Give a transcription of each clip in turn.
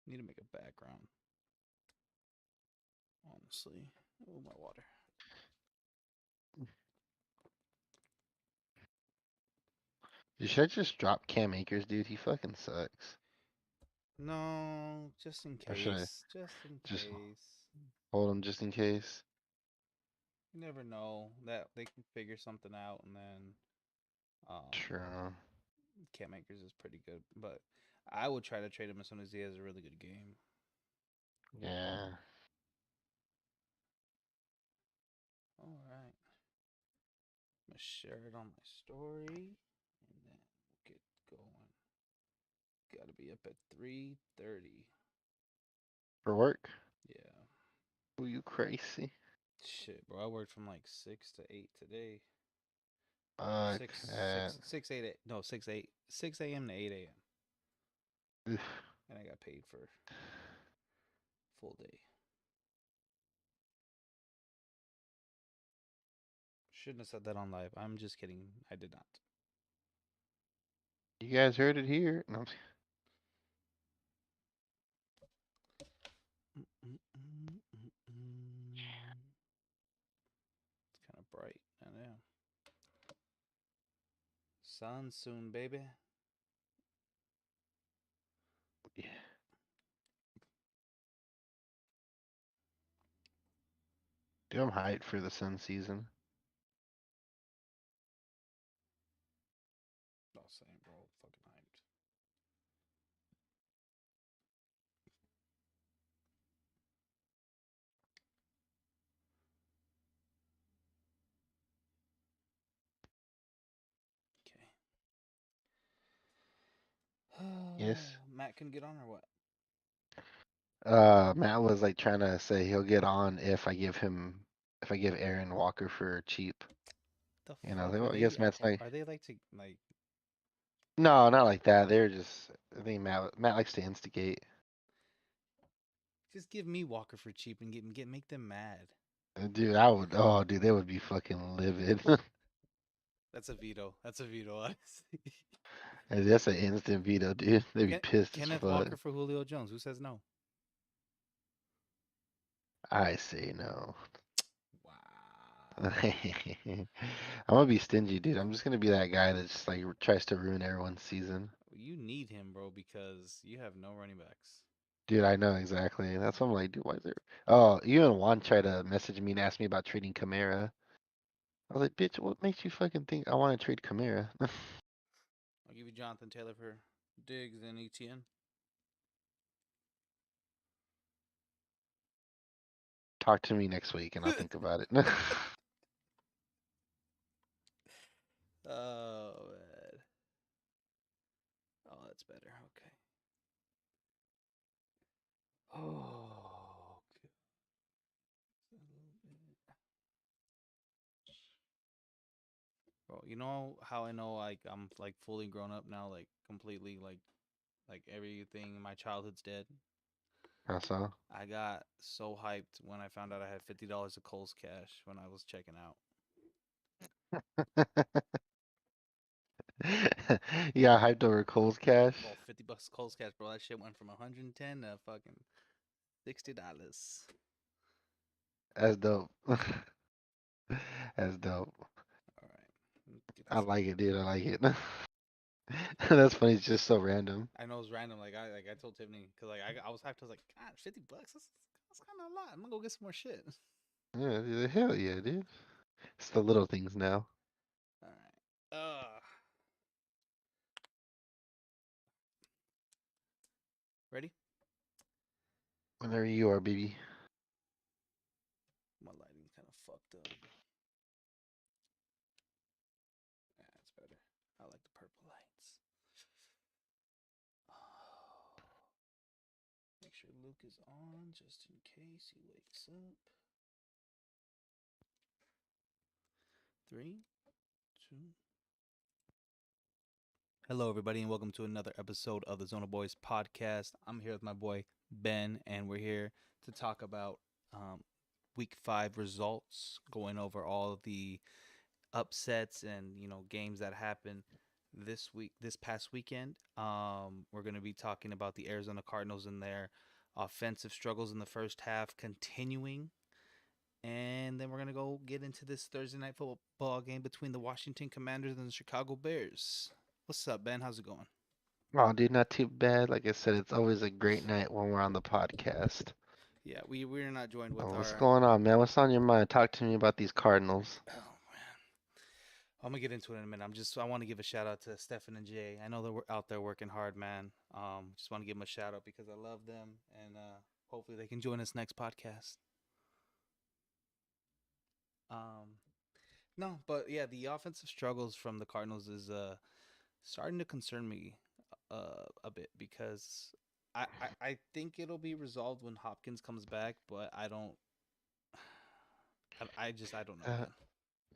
Need to make a background. Honestly, oh my water. You should just drop Cam Akers, dude. He fucking sucks. No, just in Or should I case. Just in just case. hold him just in case? You never know that they can figure something out, and then True. Cam Akers is pretty good, but I would try to trade him as soon as he has a really good game. Yeah. All right, I'm gonna share it on my story, and then we'll get going. Got to be up at 3:30. For work? Yeah, Were you crazy? shit, bro. I worked from like 6 to 8 today. Fuck that. 8. No, 6 8. 6 a.m. to 8 a.m. Oof. And I got paid for full day. Shouldn't have said that on live. I'm just kidding. I did not. You guys heard it here. No, It's kind of bright. I know. Sun soon, baby. yeah. Dude, I'm hyped for the sun season. No, same, bro. Fucking hyped. Okay. Yes. Matt can get on or what? Matt was like trying to say he'll get on if I give Aaron Walker for cheap. The And I was fuck like, are well, I they? guess Matt's like, Are they like to like? no, not like that. They're just, I think Matt likes to instigate. Just give me Walker for cheap and get make them mad. Dude, I would, oh, dude, they would be fucking livid. That's a veto. That's a veto. Honestly. That's an instant veto, dude. They'd be Ken- pissed as Kenneth fuck. Walker for Julio Jones. Who says no? I say no. Wow. I'm gonna be stingy, dude. I'm just gonna be that guy that just like tries to ruin everyone's season. You need him, bro, because you have no running backs. Dude, I know exactly. That's what I'm like, dude, why is there? Oh, you and Juan tried to message me and ask me about trading Kamara. I was like, bitch, what makes you fucking think I want to trade Kamara? I'll give you Jonathan Taylor for Diggs and ETN. Talk to me next week and I'll think about it. Oh man. Oh, that's better. Okay. Oh, okay. Bro, you know how I know like I'm like fully grown up now, like completely like everything in my childhood's dead. How so? I got so hyped when I found out I had $50 of Kohl's cash when I was checking out. You got hyped over Cole's cash? Bro, $50 Kohl's cash, bro. That shit went from 110 to fucking $60. That's dope. That's dope. All right, get I this. like it, dude. I like it. That's funny. It's just so random. I know it's random. Like I told Tiffany because I was hyped. I was like, God, $50. That's kind of a lot. I'm gonna go get some more shit. Yeah, dude, hell yeah, dude. It's the little things now. All right. Ready? Whenever you are, baby. My lighting's kind of fucked up. Yeah, it's better. I like the purple lights. Make sure Luke is on just in case he wakes up. 3, 2. Hello, everybody, and welcome to another episode of the ZonaBoyz Podcast. I'm here with my boy Ben, and we're here to talk about Week 5 results, going over all of the upsets and games that happen this past weekend. We're going to be talking about the Arizona Cardinals and their offensive struggles in the first half continuing. And then we're going to go get into this Thursday night football game between the Washington Commanders and the Chicago Bears. What's up, Ben? How's it going? Oh, dude, not too bad. Like I said, it's always a great night when we're on the podcast. Yeah, we're not joined with Oh, what's our. going on, man? What's on your mind? Talk to me about these Cardinals. Oh man, I'm gonna get into it in a minute. I want to give a shout out to Stefan and Jay. I know they're out there working hard, man. Just want to give them a shout out because I love them, and hopefully they can join us next podcast. Um, no, but yeah, the offensive struggles from the Cardinals is starting to concern me a bit because I think it'll be resolved when Hopkins comes back, but I don't. I don't know, Uh, man.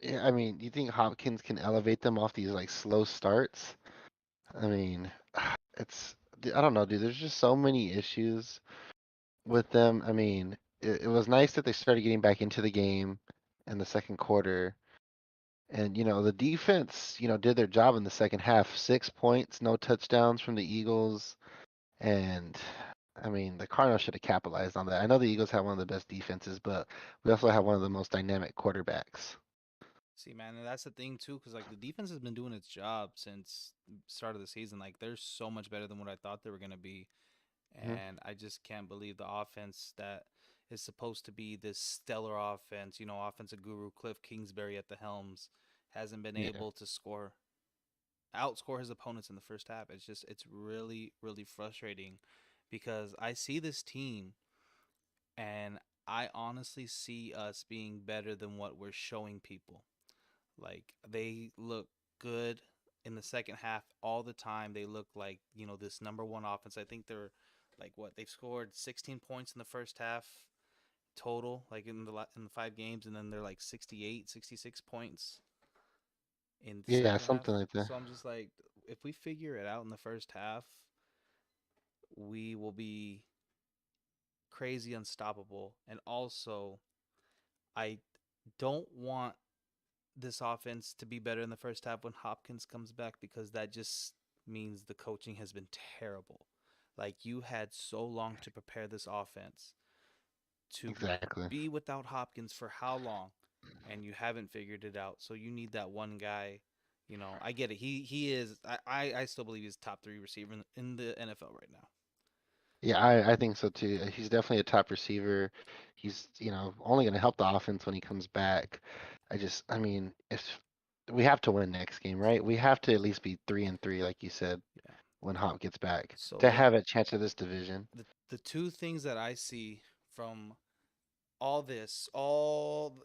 yeah, I mean, you think Hopkins can elevate them off these like slow starts? I mean, I don't know, dude. There's just so many issues with them. I mean, it was nice that they started getting back into the game in the second quarter. And, the defense, did their job in the second half. 6 points, no touchdowns from the Eagles. And I mean, the Cardinals should have capitalized on that. I know the Eagles have one of the best defenses, but we also have one of the most dynamic quarterbacks. See, man, and that's the thing too, because like the defense has been doing its job since start of the season. Like they're so much better than what I thought they were gonna be, Hmm. and I just can't believe the offense that is supposed to be this stellar offense. Offensive guru Cliff Kingsbury at the helms hasn't been Yeah. able to outscore his opponents in the first half. It's really really frustrating because I see this team and I honestly see us being better than what we're showing people. Like they look good in the second half all the time. They look like, this number one offense. I think they're like what? They've scored 16 points in the first half total, like in the 5 games, and then they're like 68, 66 points in the Yeah, second half. something like that. So I'm just like, if we figure it out in the first half, we will be crazy unstoppable. And also, I don't want this offense to be better in the first half when Hopkins comes back because that just means the coaching has been terrible. Like you had so long to prepare this offense to Exactly. be without Hopkins for how long and you haven't figured it out. So you need that one guy. I get it. He is I still believe he's top 3 receiver in the NFL right now. Yeah, I think so too. He's definitely a top receiver. He's, only going to help the offense when he comes back. I mean, if we have to win next game, right? We have to at least be 3-3, like you said, Yeah. when Hop gets back So to have a chance of this division. the two things that I see from all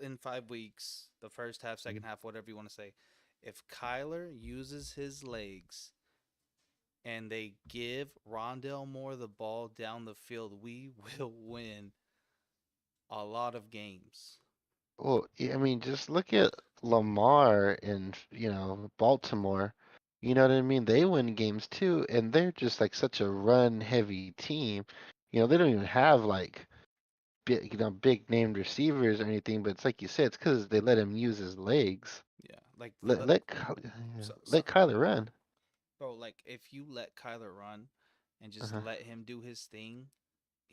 in 5 weeks, the first half, second half, whatever you want to say. If Kyler uses his legs and they give Rondell Moore the ball down the field, we will win a lot of games. Well, I mean, just look at Lamar in, Baltimore. You know what I mean? They win games too, and they're just like such a run-heavy team. They don't even have like big named receivers or anything, but it's like you said, it's because they let him use his legs. Yeah, like Let yeah, so let Kyler run. bro, like if you let Kyler run and just Uh-huh. let him do his thing,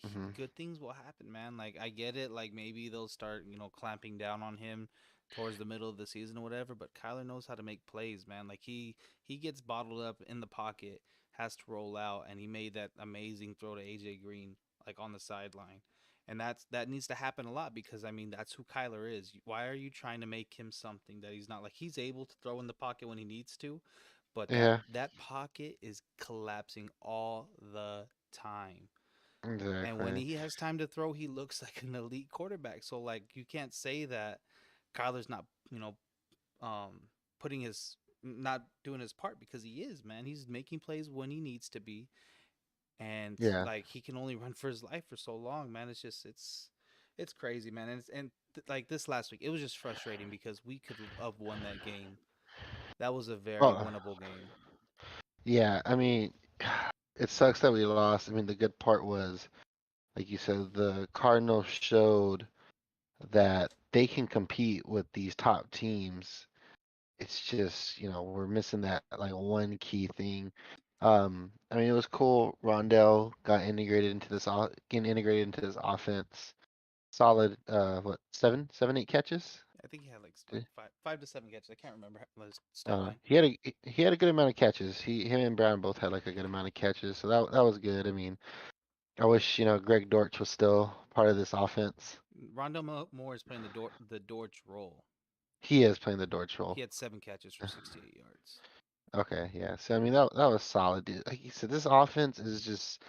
Hmm. good things will happen, man. Like I get it. Like maybe they'll start, clamping down on him towards the middle of the season or whatever. But Kyler knows how to make plays, man. Like he gets bottled up in the pocket, has to roll out, and he made that amazing throw to AJ Green like on the sideline. And that needs to happen a lot because I mean that's who Kyler is. Why are you trying to make him something that he's not? Like he's able to throw in the pocket when he needs to, but that Yeah, that pocket is collapsing all the time. And when exactly. he has time to throw, he looks like an elite quarterback. So like you can't say that Kyler's not, um putting his not doing his part because he is, man. He's making plays when he needs to be. And Yeah. like he can only run for his life for so long, man. It's crazy, man. Like this last week, it was just frustrating because we could have won that game. That was a very Well, winnable game. yeah. I mean, it sucks that we lost. I mean, the good part was, like you said, the Cardinals showed that they can compete with these top teams it's just, we're missing that like one key thing. I mean, it was cool. Rondell got integrated into getting integrated into this offense. Solid, what, seven, 8 catches? I think he had like Did- 5 to 7 catches. I can't remember his stat line. he had a good amount of catches. Him and Brown both had like a good amount of catches, so that was good. I mean, I wish, Greg Dortch was still part of this offense. Rondell Moore is playing the Dortch role. He is playing the Dortch He role. had 7 catches for 68 yards. Okay, yeah. So I mean that was solid, dude. Like you said, this offense is just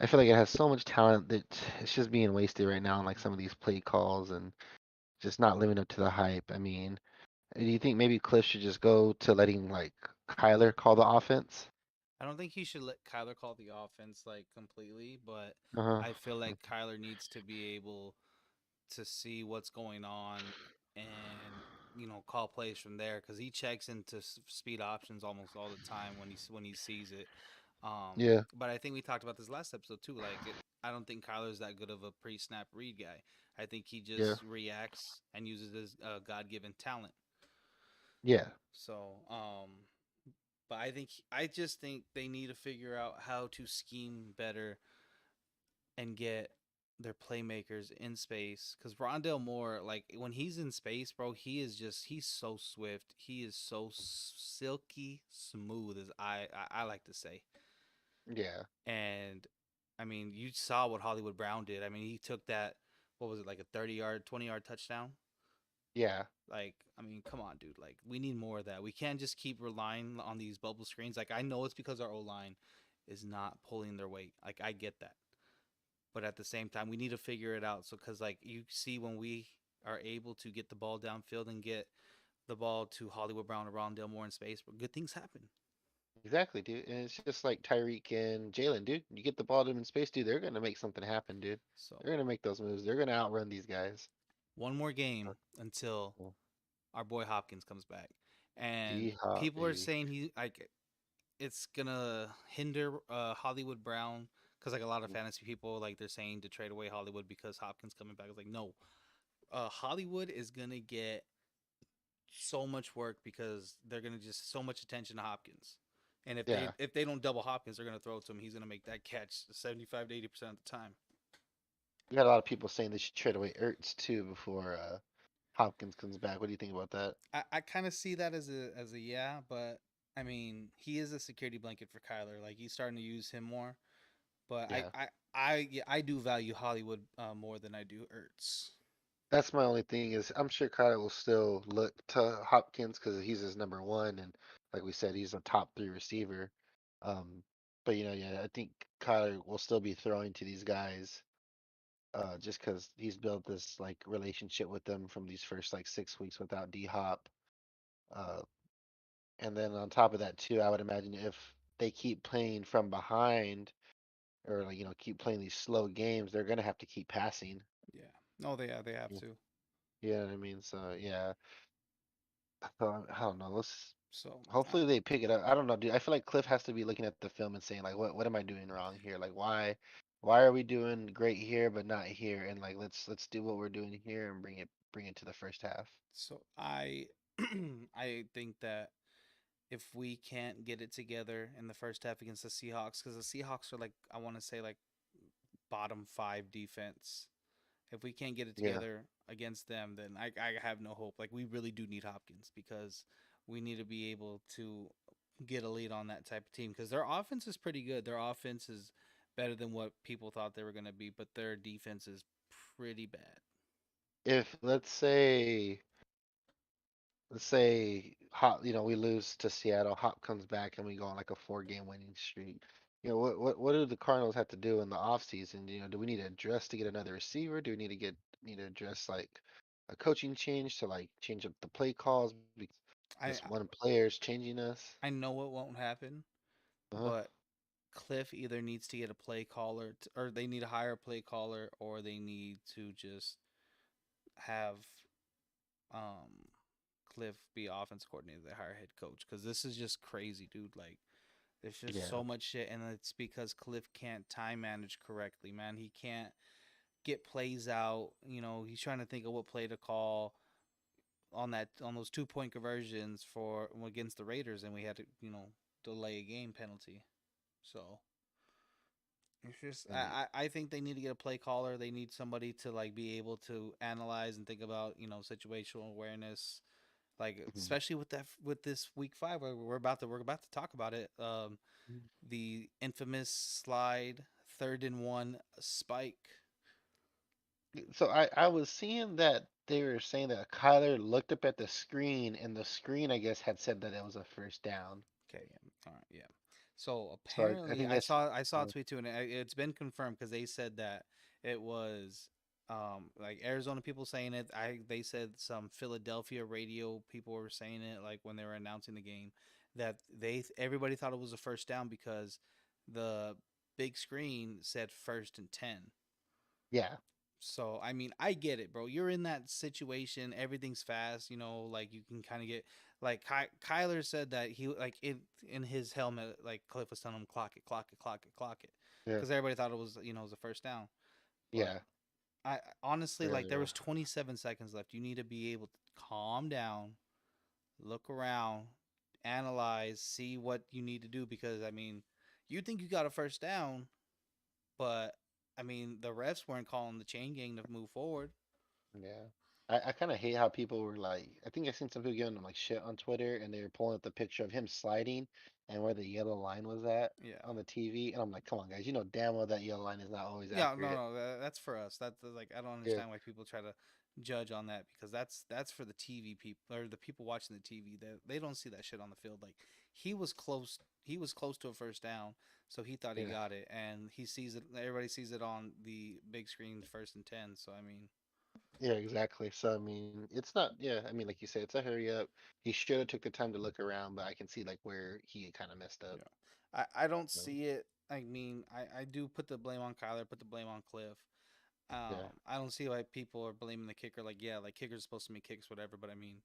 I feel like it has so much talent that it's just being wasted right now in like some of these play calls and just not living up to the hype. I mean, do you think maybe Cliff should just go to letting like Kyler call the offense? I don't think he should let Kyler call the offense like completely, but Uh-huh. I feel like Kyler needs to be able to see what's going on and call plays from there because he checks into speed options almost all the time when he sees it. Yeah, But I think we talked about this last episode too. I don't think Kyler's that good of a pre-snap read guy. I think he yeah, just reacts and uses his God-given talent. yeah, So, but I just think they need to figure out how to scheme better and get their playmakers in space. Because Rondell Moore, like when he's in space, bro, he's so swift. He is so silky smooth, as I like to say. yeah, And I mean, you saw what Hollywood Brown did. I mean, he took that. What was it, like a 30-yard, 20-yard touchdown? yeah. Like, I mean, come on, dude. Like, we need more of that. We can't just keep relying on these bubble screens. Like, I know it's because our O line is not pulling their weight. Like, I get that. But at the same time, we need to figure it out. So, because, like, you see when we are able to get the ball downfield and get the ball to Hollywood Brown or Rondell Moore in space, but good things happen. Exactly, dude. And it's just like Tyreek and Jalen, dude. You get the ball to them in space, dude. They're gonna make something happen, dude. So, They're gonna make those moves. They're gonna outrun these guys. one more game until Oh, our boy Hopkins comes back. And D Hop, people are baby. saying it's gonna hinder Hollywood Brown because like a lot of fantasy people like they're saying to trade away Hollywood because Hopkins coming back. It's like no, Hollywood is gonna get so much work because they're gonna just so much attention to Hopkins. And Yeah. if they don't double Hopkins, they're gonna throw it to him. He's gonna make that catch 75 to 80% of the time. We got a lot of people saying they should trade away Ertz too before Hopkins comes back. What do you think about that? I kind of see that as a yeah, but I mean he is a security blanket for Kyler. Like he's starting to use him more. But Yeah. yeah, I do value Hollywood more than I do Ertz. That's my only thing is I'm sure Kyler will still look to Hopkins because he's his number one, and like we said, he's a top three receiver. Um, but yeah, I think Kyler will still be throwing to these guys, just because he's built this like relationship with them from these first like 6 weeks without D Hop. Uh, and then on top of that too, I would imagine if they keep playing from behind or like keep playing these slow games, they're gonna have to keep passing. Yeah. No, they have Yeah, to. you know what I mean? So yeah, I don't know. Let's So hopefully they pick it up. I don't know, dude. I feel like Cliff has to be looking at the film and saying like, what am I doing wrong here? Like why are we doing great here but not here? And like let's do what we're doing here and bring it to the first half. I I think that if we can't get it together in the first half against the Seahawks, because the Seahawks are like I want to say like bottom five defense. If we can't get it Yeah. together against them, then I have no hope. Like we really do need Hopkins because we need to be able to get a lead on that type of team because their offense is pretty good. Their offense is better than what people thought they were going to be, but their defense is pretty bad. If let's say Hop, we lose to Seattle, Hop comes back and we go on like a 4 game winning streak. What do the Cardinals have to do in the offseason? Do we need to address to get another receiver? Do we need to address like a coaching change to like change up the play calls because I this one player is changing us? I know it won't happen, Uh-huh. but Cliff either needs to get a play caller or they need to hire a play caller or they need to just have um Cliff be offense coordinator, they hire head coach because this is just crazy, dude. Like there's just Yeah. so much shit, and it's because Cliff can't time manage correctly, man. He can't get plays out. He's trying to think of what play to call. on those 2 point conversions for against the Raiders, and we had to delay a game penalty. So it's just I mean, I think they need to get a play caller. They need somebody to like be able to analyze and think about situational awareness, like mhm. especially with this week 5 where we're about to talk about it. The infamous slide 3rd and 1 spike. So I was seeing that they were saying that Kyler looked up at the screen, and the screen, I guess, had said that it was a first down. Okay, yeah. All right, yeah. So So I apparently, think I that's saw I saw a uh, tweet too, and it's been confirmed because they said that it was like Arizona people saying it. They said some Philadelphia radio people were saying it like when they were announcing the game that everybody thought it was a first down because the big screen said 1st and 10. yeah, So I mean, I get it, bro. You're in that situation. Everything's fast. Like you can kind of get like Kyler said that he like in his helmet, like Cliff was telling him, clock it, clock it, clock it, clock it, yeah, because everybody thought it was a first down. But yeah. I honestly like there Uh, was 27 seconds left. You need to be able to calm down, look around, analyze, see what you need to do because I mean, you think you got a first down, but I mean the refs weren't calling the chain gang to move forward. yeah. I kind of hate how people were like, I think I seen some people giving him like shit on Twitter, and they were pulling up the picture of him sliding and where the yellow line was at Yeah. on the TV, and I'm like, come on, guys, you know damn well that yellow line is not always Yeah, no, accurate. no, that's for us. That's like I don't Yeah, understand why people try to judge on that because that's for the TV people or the people watching the TV. They don't see that shit on the field. Like he was close. He was close to a first down, so he thought he yeah, got it, and he sees it. Everybody sees it on the big screen, 1st and 10. So I mean, yeah, exactly. So I mean, it's not. Yeah, I mean, like you said, it's a hurry up. He should have took the time to look around, but I can see like where he kind of messed up. yeah, I don't So, see it. I mean, I do put the blame on Kyler, put the blame on Cliff. yeah. I don't see why people are blaming the kicker. Like, yeah, like kickers supposed to make kicks, whatever. But I mean,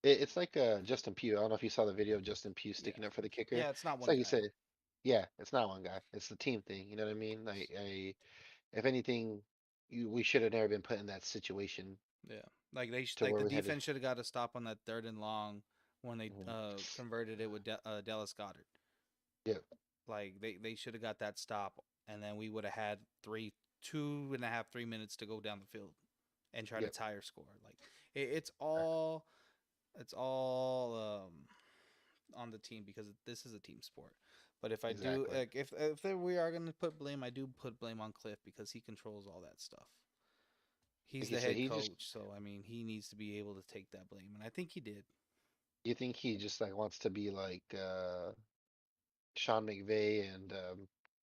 It's like Justin Pugh. I don't know if you saw the video of Justin Pugh yeah, sticking up for the kicker. yeah, it's not It's one like you guy. said, yeah, it's not one guy. It's the team thing. You know what I mean? If anything, we should have never been put in that situation Yeah, like to like where the we had to. defense should have got a stop on that 3rd and long when they Mhm. converted it with Dallas Goddard. Yeah, Like they should have got that stop, and then we would have had 2.5, 3 minutes to go down the field and try to yep, tie or score. Like it's all on the team because this is a team sport. But if I do exactly. like if we are gonna put blame, I do put blame on Cliff because he controls all that stuff. He's Like you the said, head he just. coach, so I mean, he needs to be able to take that blame, and I think he did. You think he just like wants to be like Sean McVay and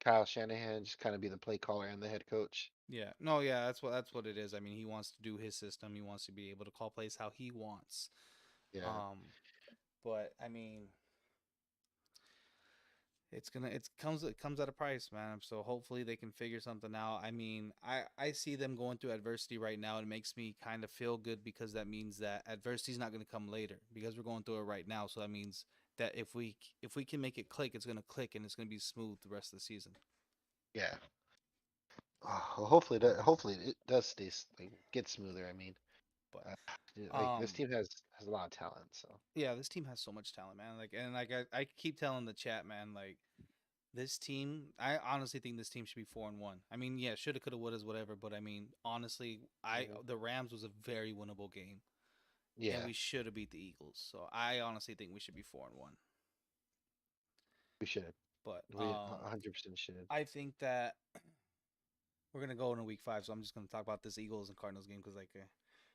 Kyle Shanahan, just kind of be the play caller and the head coach? Yeah, no, yeah, that's what it is. I mean, he wants to do his system. He wants to be able to call plays how he wants. Yeah, Um, but I mean, it comes at a price, man. So hopefully they can figure something out. I mean, I see them going through adversity right now. It makes me kind of feel good because that means that adversity is not going to come later because we're going through it right now. So that means that if we can make it click, it's going to click and it's going to be smooth the rest of the season. yeah. Well, hopefully it does like get smoother. I mean, But uh, yeah, like this um, team has a lot of talent. So yeah, this team has so much talent, man. Like, and like I keep telling the chat, man, like this team, I honestly think this team should be 4-1. I mean, yeah, shoulda, coulda, woulda's, whatever. But I mean, honestly, I mhm. the Rams was a very winnable game, and Yeah, we should have beat the Eagles. So I honestly think we should be 4-1. we should. But We 100% should. I think that we're gonna go into week 5. So I'm just gonna talk about this Eagles and Cardinals game because like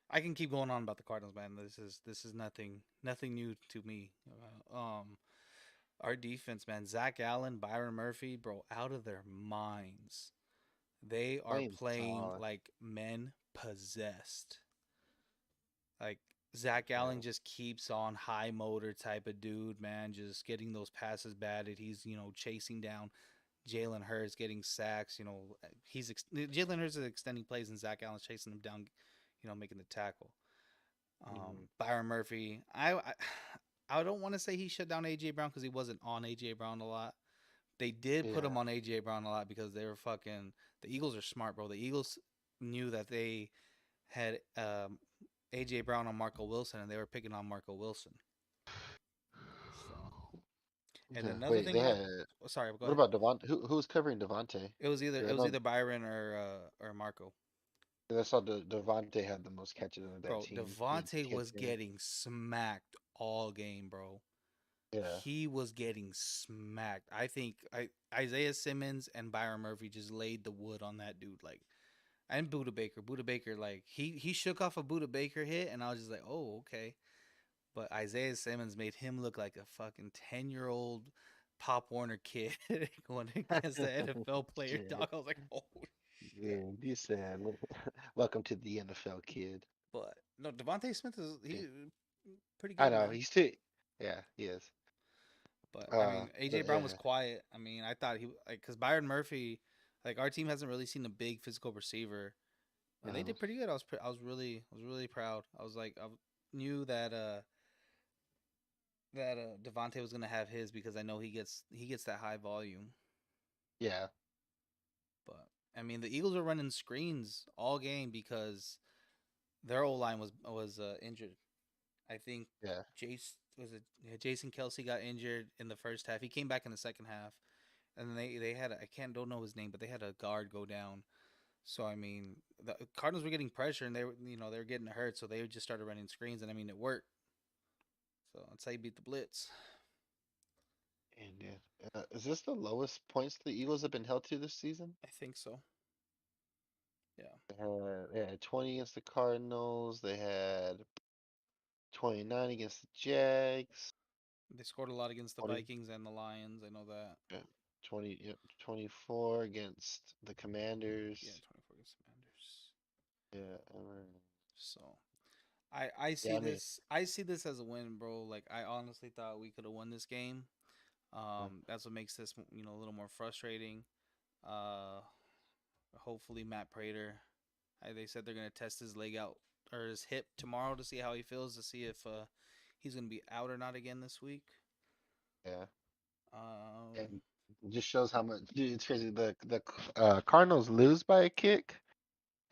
I can keep going on about the Cardinals, man. This is nothing new to me. Our defense, man, Zach Allen, Byron Murphy, bro, out of their minds. They are Playing playing solid. like men possessed. Like Zach Yeah. Allen just keeps on high motor type of dude, man. Just getting those passes batted. He's chasing down Jalen Hurts, getting sacks. Jalen Hurts is extending plays, and Zach Allen's chasing him down. Making the tackle. Mhm. Byron Murphy. I don't want to say he shut down AJ Brown because he wasn't on AJ Brown a lot. They did put Yeah. him on AJ Brown a lot because they were fucking. The Eagles are smart, bro. The Eagles knew that they had AJ Brown on Marco Wilson, and they were picking on Marco Wilson. So, and Yeah. another Wait, thing they about, had. oh, sorry, go What ahead. about Devontae? Who's covering Devontae? It I was know. either Byron or Marco. I saw Devontae had the most catches on that Bro, team. He Devontae kept was getting. getting smacked all game, bro. Yeah. He was getting smacked. I think Isaiah Simmons and Byron Murphy just laid the wood on that dude. Like, and Buda Baker. Buda Baker, like he shook off a Buda Baker hit, and I was just like, oh okay. But Isaiah Simmons made him look like a fucking 10-year-old Pop Warner kid going against the NFL player. Shit. Dog, I was like, oh shit. Yeah, you said, welcome to the NFL, kid. But no, Devontae Smith is Yeah. he pretty I good, know. man. He's too. Yeah, he is. But I mean, AJ But Brown was yeah. quiet. I mean, I thought he like because Byron Murphy, like our team hasn't really seen a big physical receiver, and they Uh, did pretty good. I was really proud. I was like I knew that Devontae was gonna have his because I know he gets that high volume. yeah, But I mean, the Eagles were running screens all game because their O line was injured. I think yeah. Jace was it yeah, Jason Kelsey got injured in the first half. He came back in the second half, and then they had I can't don't know his name, but they had a guard go down. So I mean, the Cardinals were getting pressure, and they were getting hurt, so they just started running screens, and I mean it worked. So that's how you beat the blitz. And yeah. Is this the lowest points the Eagles have been held to this season? I think so. Yeah, They had 20 against the Cardinals. They had 29 against the Jags. they scored a lot against the 20, Vikings and the Lions. I know that. yeah, 20, yep, 24 against the Yeah, Commanders. 24 against the Commanders. Yeah, So I yeah. see this as a win, bro. Like I honestly thought we could have won this game. Uh, That's what makes this a little more frustrating. Uh, hopefully Matt Prater. They said they're gonna test his leg out or his hip tomorrow to see how he feels to see if he's gonna be out or not again this week. yeah. Um, And it just shows how much, dude, it's crazy. The Cardinals lose by a kick,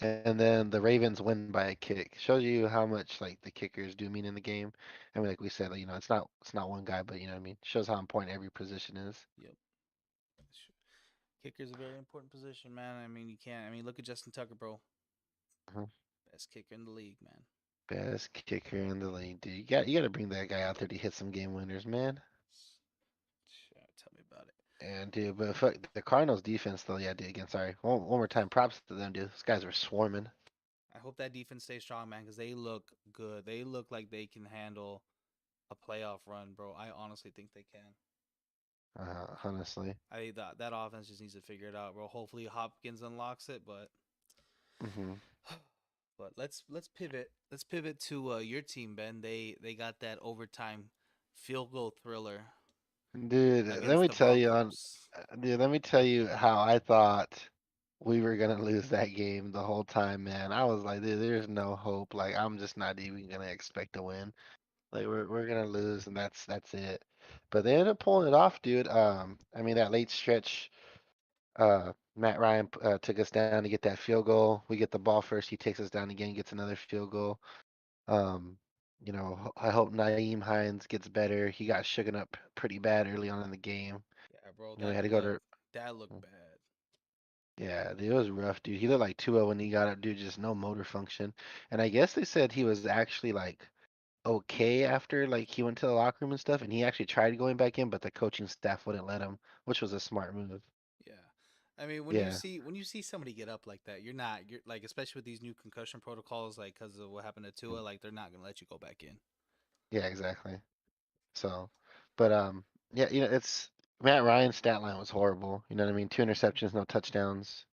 and then the Ravens win by a kick. Shows you how much like the kickers do mean in the game. I mean, like we said, like, it's not one guy, but you know what I mean. Shows how important every position is. yep. Kicker's a very important position, man. I mean, you can't. I mean, look at Justin Tucker, bro. Uh-huh. Best kicker in the league, man. Best kicker in the league, dude. You got to bring that guy out there to hit some game winners, man. Tell me about it. And dude, but fuck, the Cardinals defense though, yeah, dude. Again, sorry. One more time, props to them, dude. Those guys were swarming. I hope that defense stays strong, man, because they look good. They look like they can handle a playoff run, bro. I honestly think they can. Honestly. I that offense just needs to figure it out, bro. Hopefully Hopkins unlocks it, but Hmm. let's pivot. Let's pivot to your team, Ben. They got that overtime field goal thriller Dude, let against me the tell you Broncos. dude, let me tell you how I thought we were gonna lose that game the whole time, man. I was like, dude, there's no hope. Like, I'm just not even gonna expect a win. Like, we're gonna lose, and that's it. But they ended up pulling it off, dude. I mean, that late stretch, Matt Ryan took us down to get that field goal. We get the ball first. He takes us down again, gets another field goal. Um, I hope Naeem Hines gets better. He got shooken up pretty bad early on in the game. Yeah, bro, We that had to go glove to. that looked bad. Yeah, dude, it was rough, dude. He looked like 2-0 when he got up, dude. Just no motor function. And I guess they said he was actually like okay after like he went to the locker room and stuff, and he actually tried going back in, but the coaching staff wouldn't let him, which was a smart move. Yeah. I mean, Yeah, when you see somebody get up like that, you're like especially with these new concussion protocols like cuz of what happened to Tua, like they're not going to let you go back in. yeah, exactly. So, but yeah, it's Matt Ryan's stat line was horrible. You know what I mean? Two interceptions, no touchdowns.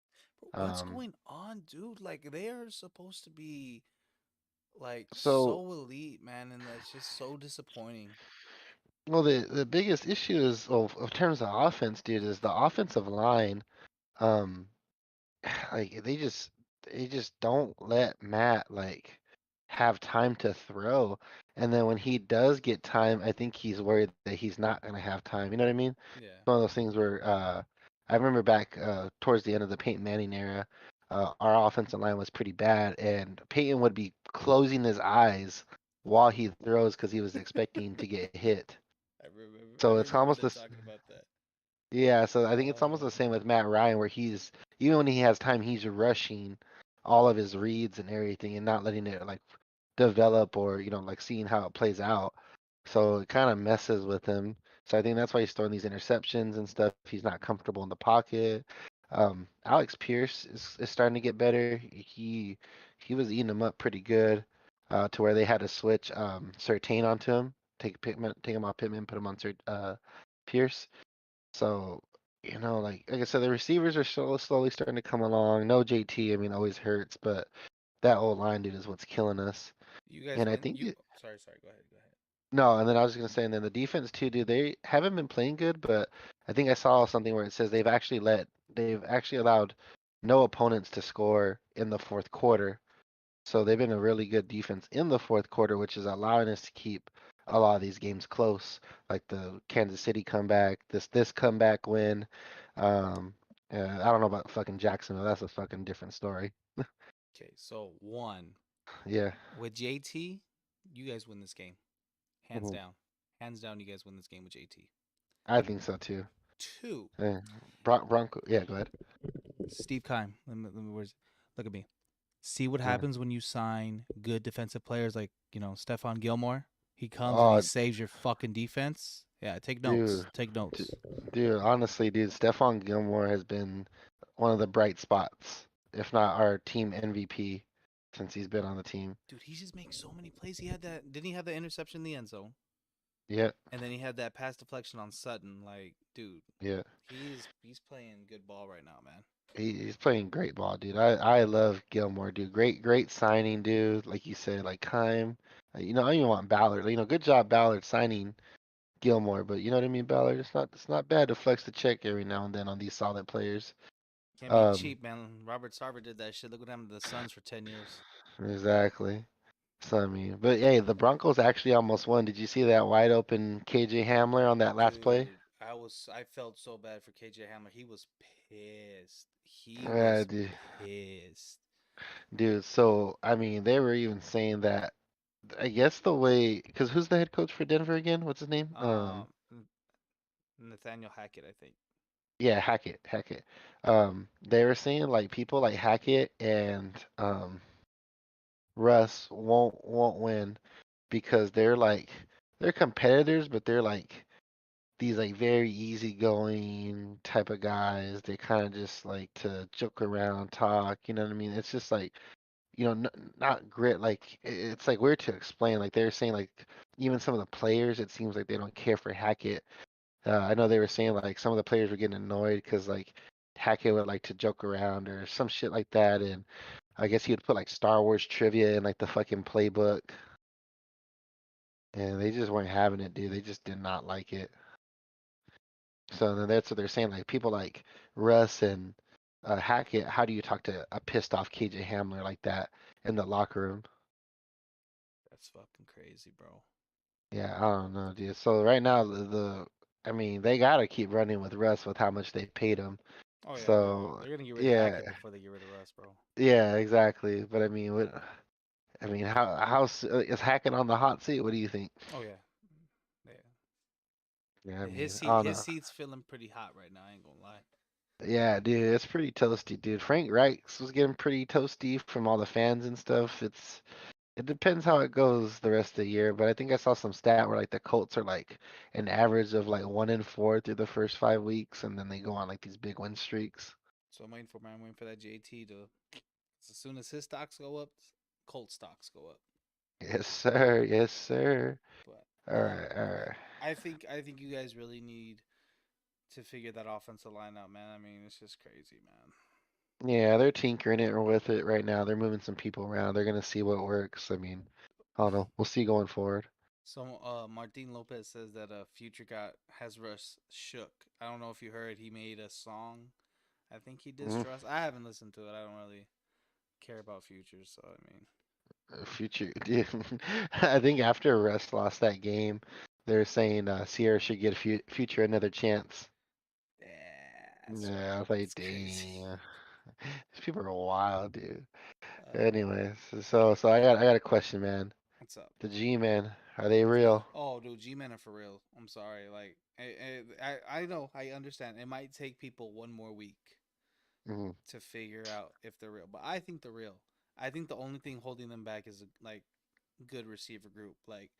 But what's Um, going on, dude? Like they are supposed to be like so so elite, man, and that's just so disappointing. well, the biggest issue is, well, in terms of offense, dude, is the offensive line. Um, like they just don't let Matt like have time to throw. And then when he does get time, I think he's worried that he's not gonna have time. You know what I mean? Yeah. One of those things where I remember back towards the end of the Peyton Manning era, our offensive line was pretty bad, and Peyton would be closing his eyes while he throws because he was expecting to get hit. I So it's remember almost them this. talking about that. Yeah, so I think it's almost Oh the same with man. Matt Ryan, where he's even when he has time, he's rushing all of his reads and everything, and not letting it like develop or like seeing how it plays out. So it kind of messes with him. So I think that's why he's throwing these interceptions and stuff. He's not comfortable in the pocket. Alex Pierce is starting to get better. He was eating him up pretty good, to where they had to switch Surtain onto him, take him off Pittman, put him on Pierce. So, like I said, the receivers are slowly starting to come along. No JT, I mean, always hurts, but that old line, dude, is what's killing us. You guys And I win. think Sorry. Go ahead. Go ahead. no, and then I was just gonna say, and then the defense too, dude, they haven't been playing good, but I think I saw something where it says they've actually allowed no opponents to score in the fourth quarter. So they've been a really good defense in the fourth quarter, which is allowing us to keep a lot of these games close, like the Kansas City comeback, this comeback win. Um, I don't know about fucking Jacksonville. That's a fucking different story. Okay, so one Yeah, with JT, you guys win this game, hands mhm. down. Hands down, you guys win this game with JT. I think so too. Two, Yeah. Bronco. Yeah, go ahead. Steve Keim. Look at me. See what Yeah. happens when you sign good defensive players like, Stephon Gilmore. He comes and he Oh, saves your fucking defense. Yeah, take dude, notes. Take dude, notes. honestly, dude, Stephon Gilmore has been one of the bright spots, if not our team MVP, since he's been on the team. Dude, he just makes so many plays. He had that. Didn't he have the interception in the end zone? Yeah, And then he had that pass deflection on Sutton. Like, dude, yeah. he's playing good ball right now, man. He's playing great ball, dude. I love Gilmore, dude. Great signing, dude. Like you said, like Kime. I don't even want Ballard. Good job, Ballard, signing Gilmore. But you know what I mean, Ballard. It's not bad to flex the check every now and then on these solid players. Can't be Um, cheap, man. Robert Sarver did that shit. Look what happened to the Suns for 10 years. exactly. So I mean, but hey, the Broncos actually almost won. Did you see that wide open KJ Hamler on that last play? Dude, I felt so bad for KJ Hamler. He was pissed. He Yeah, was dude. pissed. Dude, so I mean, they were even saying that. I guess the way, because who's the head coach for Denver again? What's his name? Um, Nathaniel Hackett, I think. Yeah, Hackett. They were saying like people like Hackett and Russ won't win because they're competitors, but they're like these like very easygoing type of guys. They kind of just like to joke around, talk. You know what I mean? It's just like not grit. Like it's like weird to explain. Like they're saying like even some of the players, it seems like they don't care for Hackett. I know they were saying like some of the players were getting annoyed because like Hackett would like to joke around or some shit like that, and I guess he would put like Star Wars trivia in like the fucking playbook, and they just weren't having it, dude. They just did not like it. So then that's what they're saying. Like people like Russ and Hackett, how do you talk to a pissed off KJ Hamler like that in the locker room? That's fucking crazy, bro. Yeah, I don't know, dude. So right now I mean, they gotta keep running with Russ with how much they paid him. Oh yeah, no, So they're gonna get rid of yeah, Hackett before they get rid of Russ, bro. yeah, exactly. But I mean, I mean, is Hackett on the hot seat? What do you think? Oh yeah, yeah. Yeah, I His mean, I seat, don't his know. seat's feeling pretty hot right now. I ain't gonna lie. Yeah, dude, it's pretty toasty, dude. Frank Reichs was getting pretty toasty from all the fans and stuff. It depends how it goes the rest of the year, but I think I saw some stat where like the Colts are like an average of like 1-4 through the first 5 weeks, and then they go on like these big win streaks. So I'm waiting for man. I'm waiting for that JT to. As soon as his stocks go up, Colt stocks go up. Yes, sir. Yes, sir. But All right, all right. I think you guys really need to figure that offensive line out, man. I mean, it's just crazy, man. Yeah, they're tinkering it with it right now. They're moving some people around. They're gonna see what works. I mean, I don't know. We'll see going forward. So Martin Lopez says that Future got has Russ shook. I don't know if you heard he made a song. I think he dissed Mm, Russ. I haven't listened to it. I don't really care about Future, so I mean, Future, dude. I think after Russ lost that game, they're saying Sierra should give Future another chance. yeah, Yeah, I was like, it's crazy. dang. These people are wild, dude. Uh, Anyways, so I got a question, man. what's up? The G-men, are they real? Oh, dude, G-men are for real. I'm sorry. Like, I know, I understand. It might take people one more week Hmm. to figure out if they're real, but I think they're real. I think the only thing holding them back is like good receiver group. Like,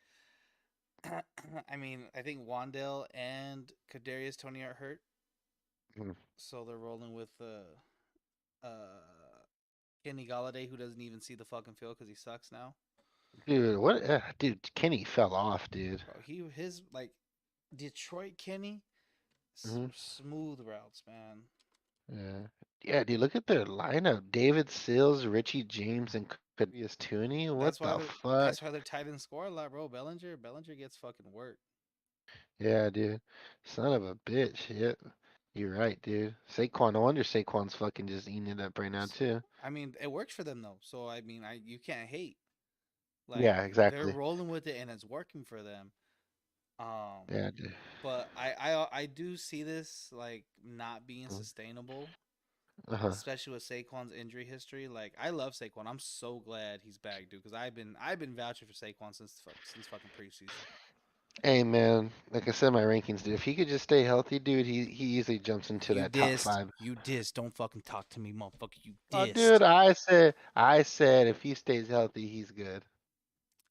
I mean, I think Wandale and Kadarius Tony are hurt, Hmm. so they're rolling with Kenny Galladay, who doesn't even see the fucking field because he sucks now. Dude, what? Dude, Kenny fell off, dude. Bro, his like Detroit Kenny, Hmm. smooth routes, man. Yeah, yeah, dude. Look at their lineup: David Sills, Richie James, and Kadarius Tooney. What That's why the they're fuck? that's why they're tight and score a lot, bro. Bellinger gets fucking work. Yeah, dude. Son of a bitch. Yep. You're right, dude. Saquon. No wonder Saquon's fucking just eating it up right now So, too. I mean, it works for them though. So I mean, I you can't hate. Like Yeah, they're exactly. rolling with it and it's working for them. Um, Yeah, dude. but I do see this like not being sustainable, Uh-huh. especially with Saquon's injury history. Like I love Saquon. I'm so glad he's back, dude, because I've been vouching for Saquon since fucking preseason. Hey man, like I said, in my rankings, dude. If he could just stay healthy, dude, he easily jumps into You that top dissed. five. You dissed. Don't fucking talk to me, motherfucker. You Oh, dude, dissed. I said if he stays healthy, he's good.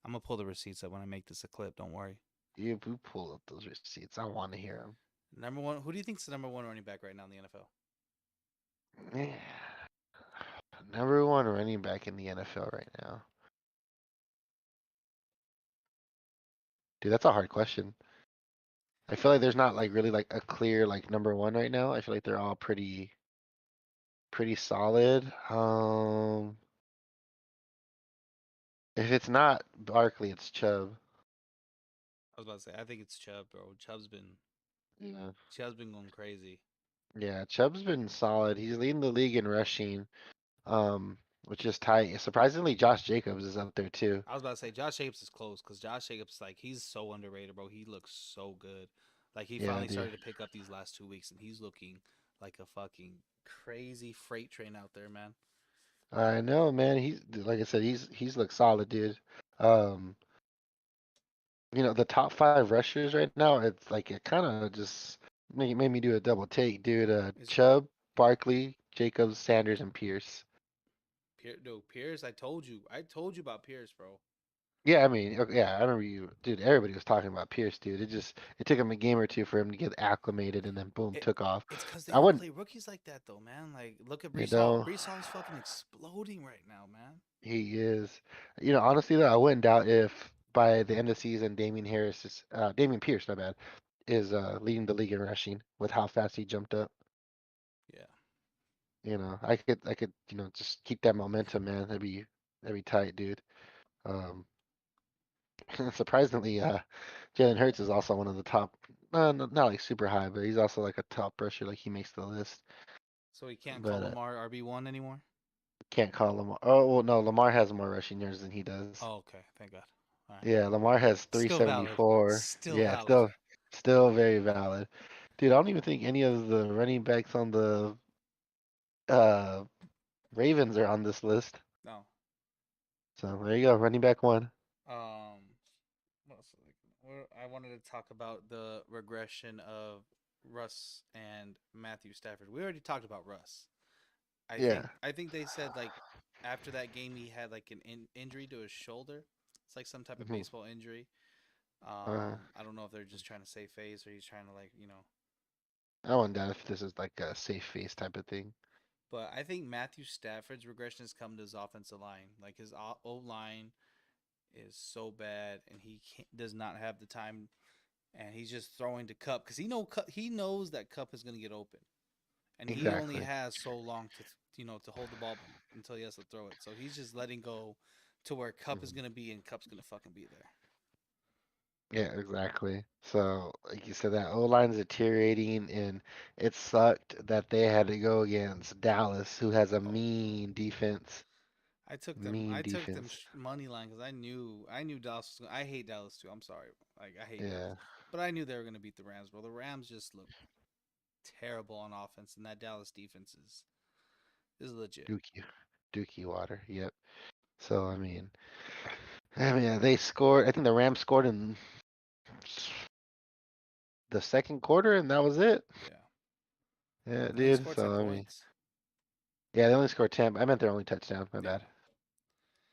I'm gonna pull the receipts up when I make this a clip. Don't worry. You pull up those receipts. I want to hear them. Number one. Who do you think's the number one running back right now in the NFL? Man, number one running back in the NFL right now, dude. That's a hard question. I feel like there's not like really like a clear like number one right now. I feel like they're all pretty solid. If it's not Barkley, it's Chubb. I was about to say. I think it's Chubb, bro. Yeah. Chubb's been going crazy. Yeah, Chubb's been solid. He's leading the league in rushing, which is tight. Surprisingly, Josh Jacobs is up there too. I was about to say Josh Jacobs is close because Josh Jacobs like he's so underrated, bro. He looks so good. Like he Yeah, finally dude. started to pick up these last 2 weeks, and he's looking like a fucking crazy freight train out there, man. I know, man. He's like I said, he's looked solid, dude. Um, the top five rushers right now, it's like it kind of just made me do a double take, dude. Is Chubb, Barkley, Jacobs, Sanders, and Pierce. Pierce? I told you about Pierce, bro. Yeah, I mean, okay, yeah, I remember you, dude. Everybody was talking about Pierce, dude. It took him a game or two for him to get acclimated, and then boom, It took off. it's because they I don't wouldn't, play rookies like that though, man. Like look at you Brees Hall. know, Brees Hall's fucking exploding right now, man. he is. Honestly though, I wouldn't doubt if by the end of the season, Damian Pierce, my bad, is leading the league in rushing with how fast he jumped up. Yeah. I could, just keep that momentum, man. That'd be tight, dude. Um, surprisingly, Jalen Hurts is also one of the top, not like super high, but he's also like a top rusher. Like he makes the list, So he can't call but Lamar RB1 anymore. can't call Lamar. Oh well, no, Lamar has more rushing yards than he does. Oh, okay. Thank God. All right. Yeah, Lamar has Still valid. 374. Still Yeah, valid. still very valid. Dude, I don't even think any of the running backs on the uh Ravens are on this list. No. So there you go, running back one. Um. What else? I wanted to talk about the regression of Russ and Matthew Stafford. We already talked about Russ. I think Yeah. I think they said like after that game he had like an injury to his shoulder. It's like some type of Hmm. baseball injury. Uh, I don't know if they're just trying to save face or he's trying to like I wonder if this is like a safe face type of thing. But I think Matthew Stafford's regression has come to his offensive line. Like his O line is so bad, and he does not have the time, and he's just throwing to Cup because he knows that Cup is going to get open, and he only Exactly. has so long to hold the ball until he has to throw it. So he's just letting go to where Cup is Hmm. going to be, and Cup's going to fucking be there. Yeah, exactly. So, like you said, that O line's deteriorating, and it sucked that they had to go against Dallas, who has a Oh, bro. mean defense. I took them. Mean I took them defense. money line because I knew Dallas. I hate Dallas too. I'm sorry. Like I hate Dallas, Yeah. but I knew they were gonna beat the Rams, bro. The Rams just look terrible on offense, and that Dallas defense This is legit. Dookie, Dookie water. Yep. So I mean, they scored. I think the Rams scored in the second quarter, and that was it. Yeah. Yeah, They only dude. scored 10 So points. yeah, they only scored 10. I meant their only touchdown. My Yeah. bad.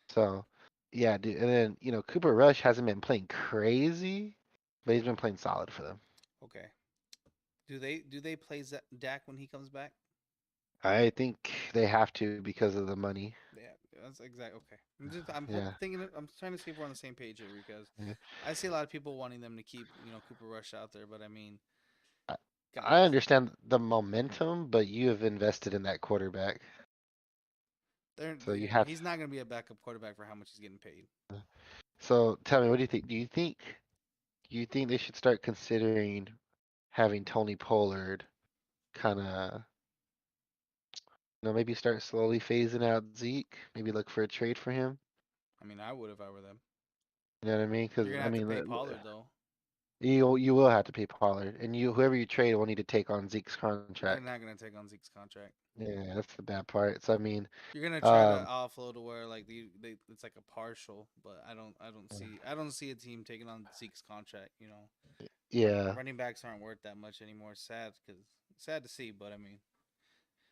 So yeah, dude. And then Cooper Rush hasn't been playing crazy, but he's been playing solid for them. Okay. Do they play Dak when he comes back? I think they have to because of the money. Yeah, that's exact. Okay, I'm Yeah. thinking. I'm trying to see if we're on the same page here because Yeah. I see a lot of people wanting them to keep Cooper Rush out there, but I mean, I I guys, understand the momentum, but you have invested in that quarterback, so you have. he's not going to be a backup quarterback for how much he's getting paid. So tell me, what do you think? Do you think they should start considering having Tony Pollard kind of, maybe start slowly phasing out Zeke, maybe look for a trade for him? I mean, I would if I were them. You know what I mean? You're Because gonna have to pay Pollard though. you will have to pay Pollard, and whoever you trade will need to take on Zeke's They're contract. not gonna take on Zeke's contract. Yeah, that's the bad part. So You're gonna try to um, offload to where like it's like a partial, but I don't see a team taking on Zeke's contract. yeah, Running backs aren't worth that much anymore. Sad to see, but I mean,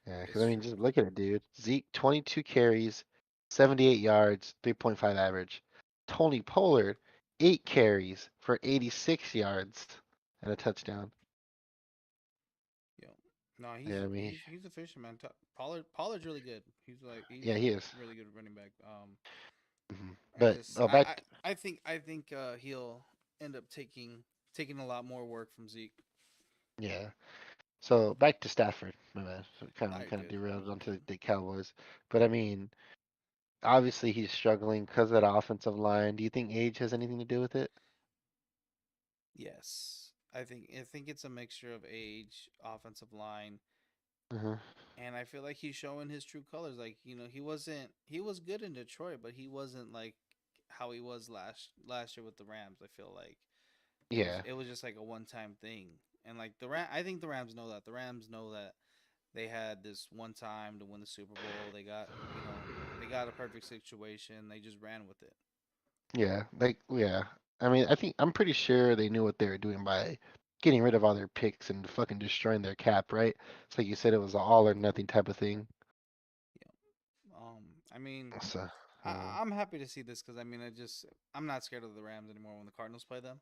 yeah. Because it's just true. look at it, dude. Zeke 22 carries, 78 yards, 3.5 average. Tony Pollard 8 carries for 86 yards and a touchdown. Yo, no, Yeah, he's a fisherman. Pollard's really good. He's yeah, he is. really good running back. I But just oh, back, I think he'll end up taking a lot more work from Zeke. yeah. So back to Stafford, my man. So All kind right, of good. derailed onto the Cowboys, but obviously he's struggling because of that offensive line. Do you think age has anything to do with it? Yes, I think it's a mixture of age, offensive line, Uh-huh. and I feel like he's showing his true colors. Like he was good in Detroit, but he wasn't like how he was last year with the Rams. I feel like Yeah, it was just like a one time thing. And like I think the Rams know that. The Rams know that they had this one time to win the Super Bowl. They got a perfect situation. They just ran with it. yeah, yeah. I'm pretty sure they knew what they were doing by getting rid of all their picks and fucking destroying their cap, right? It's like you said, it was an all or nothing type of thing. I mean, So, um, I'm happy to see this because I mean, I'm not scared of the Rams anymore when the Cardinals play them.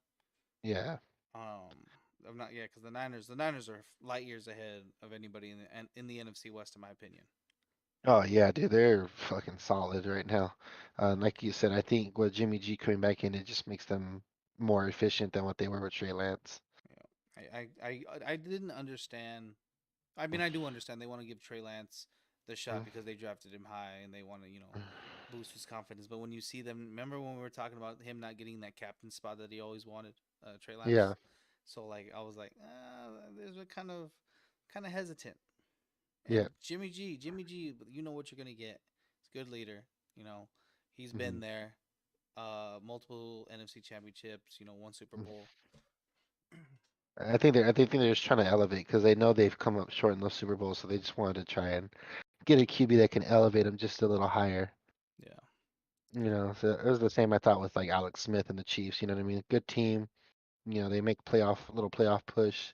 yeah. Um, I'm not because the Niners are light years ahead of anybody in the NFC West in my opinion. Oh yeah, dude, they're fucking solid right now. Like you said, I think with Jimmy G coming back in, it just makes them more efficient than what they were with Trey Lance. I didn't understand. I mean, I do understand they want to give Trey Lance the shot because they drafted him high and they want to boost his confidence. But when you see them, remember when we were talking about him not getting that captain spot that he always wanted, Trey Yeah, Lance. So like I was like, there's a kind of hesitant. yeah. And Jimmy G, you know what you're gonna get. He's a good leader. You know, he's hmm been there. Multiple NFC championships. One Super Bowl. I think they're just trying to elevate because they know they've come up short in those Super Bowls, so they just wanted to try and get a QB that can elevate them just a little higher. Yeah. So it was the same I thought with like Alex Smith and the Chiefs. You know what I mean? Good team. They make little playoff push,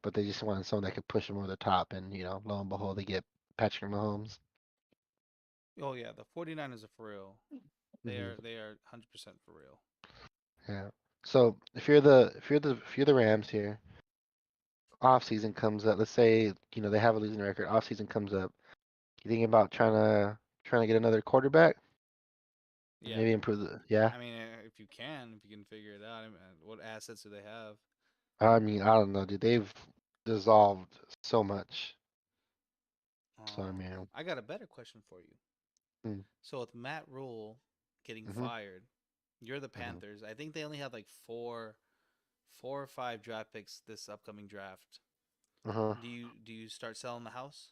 but they just wanted someone that could push them over the top, and lo and behold, they get Patrick Mahomes. Oh yeah, the 49ers are for real. hmm They are 100% for real. Yeah. So if you're the Rams here, off season comes up. Let's say they have a losing record. Off season comes up. You thinking about trying to get another quarterback and Yeah. maybe improve the yeah. I mean, if you can figure it out, I mean, what assets do they have? I don't know, dude. They've dissolved so much. So I got a better question for you. mm, So with Matt Rule getting mhm, fired, you're the mhm, Panthers. I think they only have like four or five draft picks this upcoming draft. uh-huh. Do you start selling the house?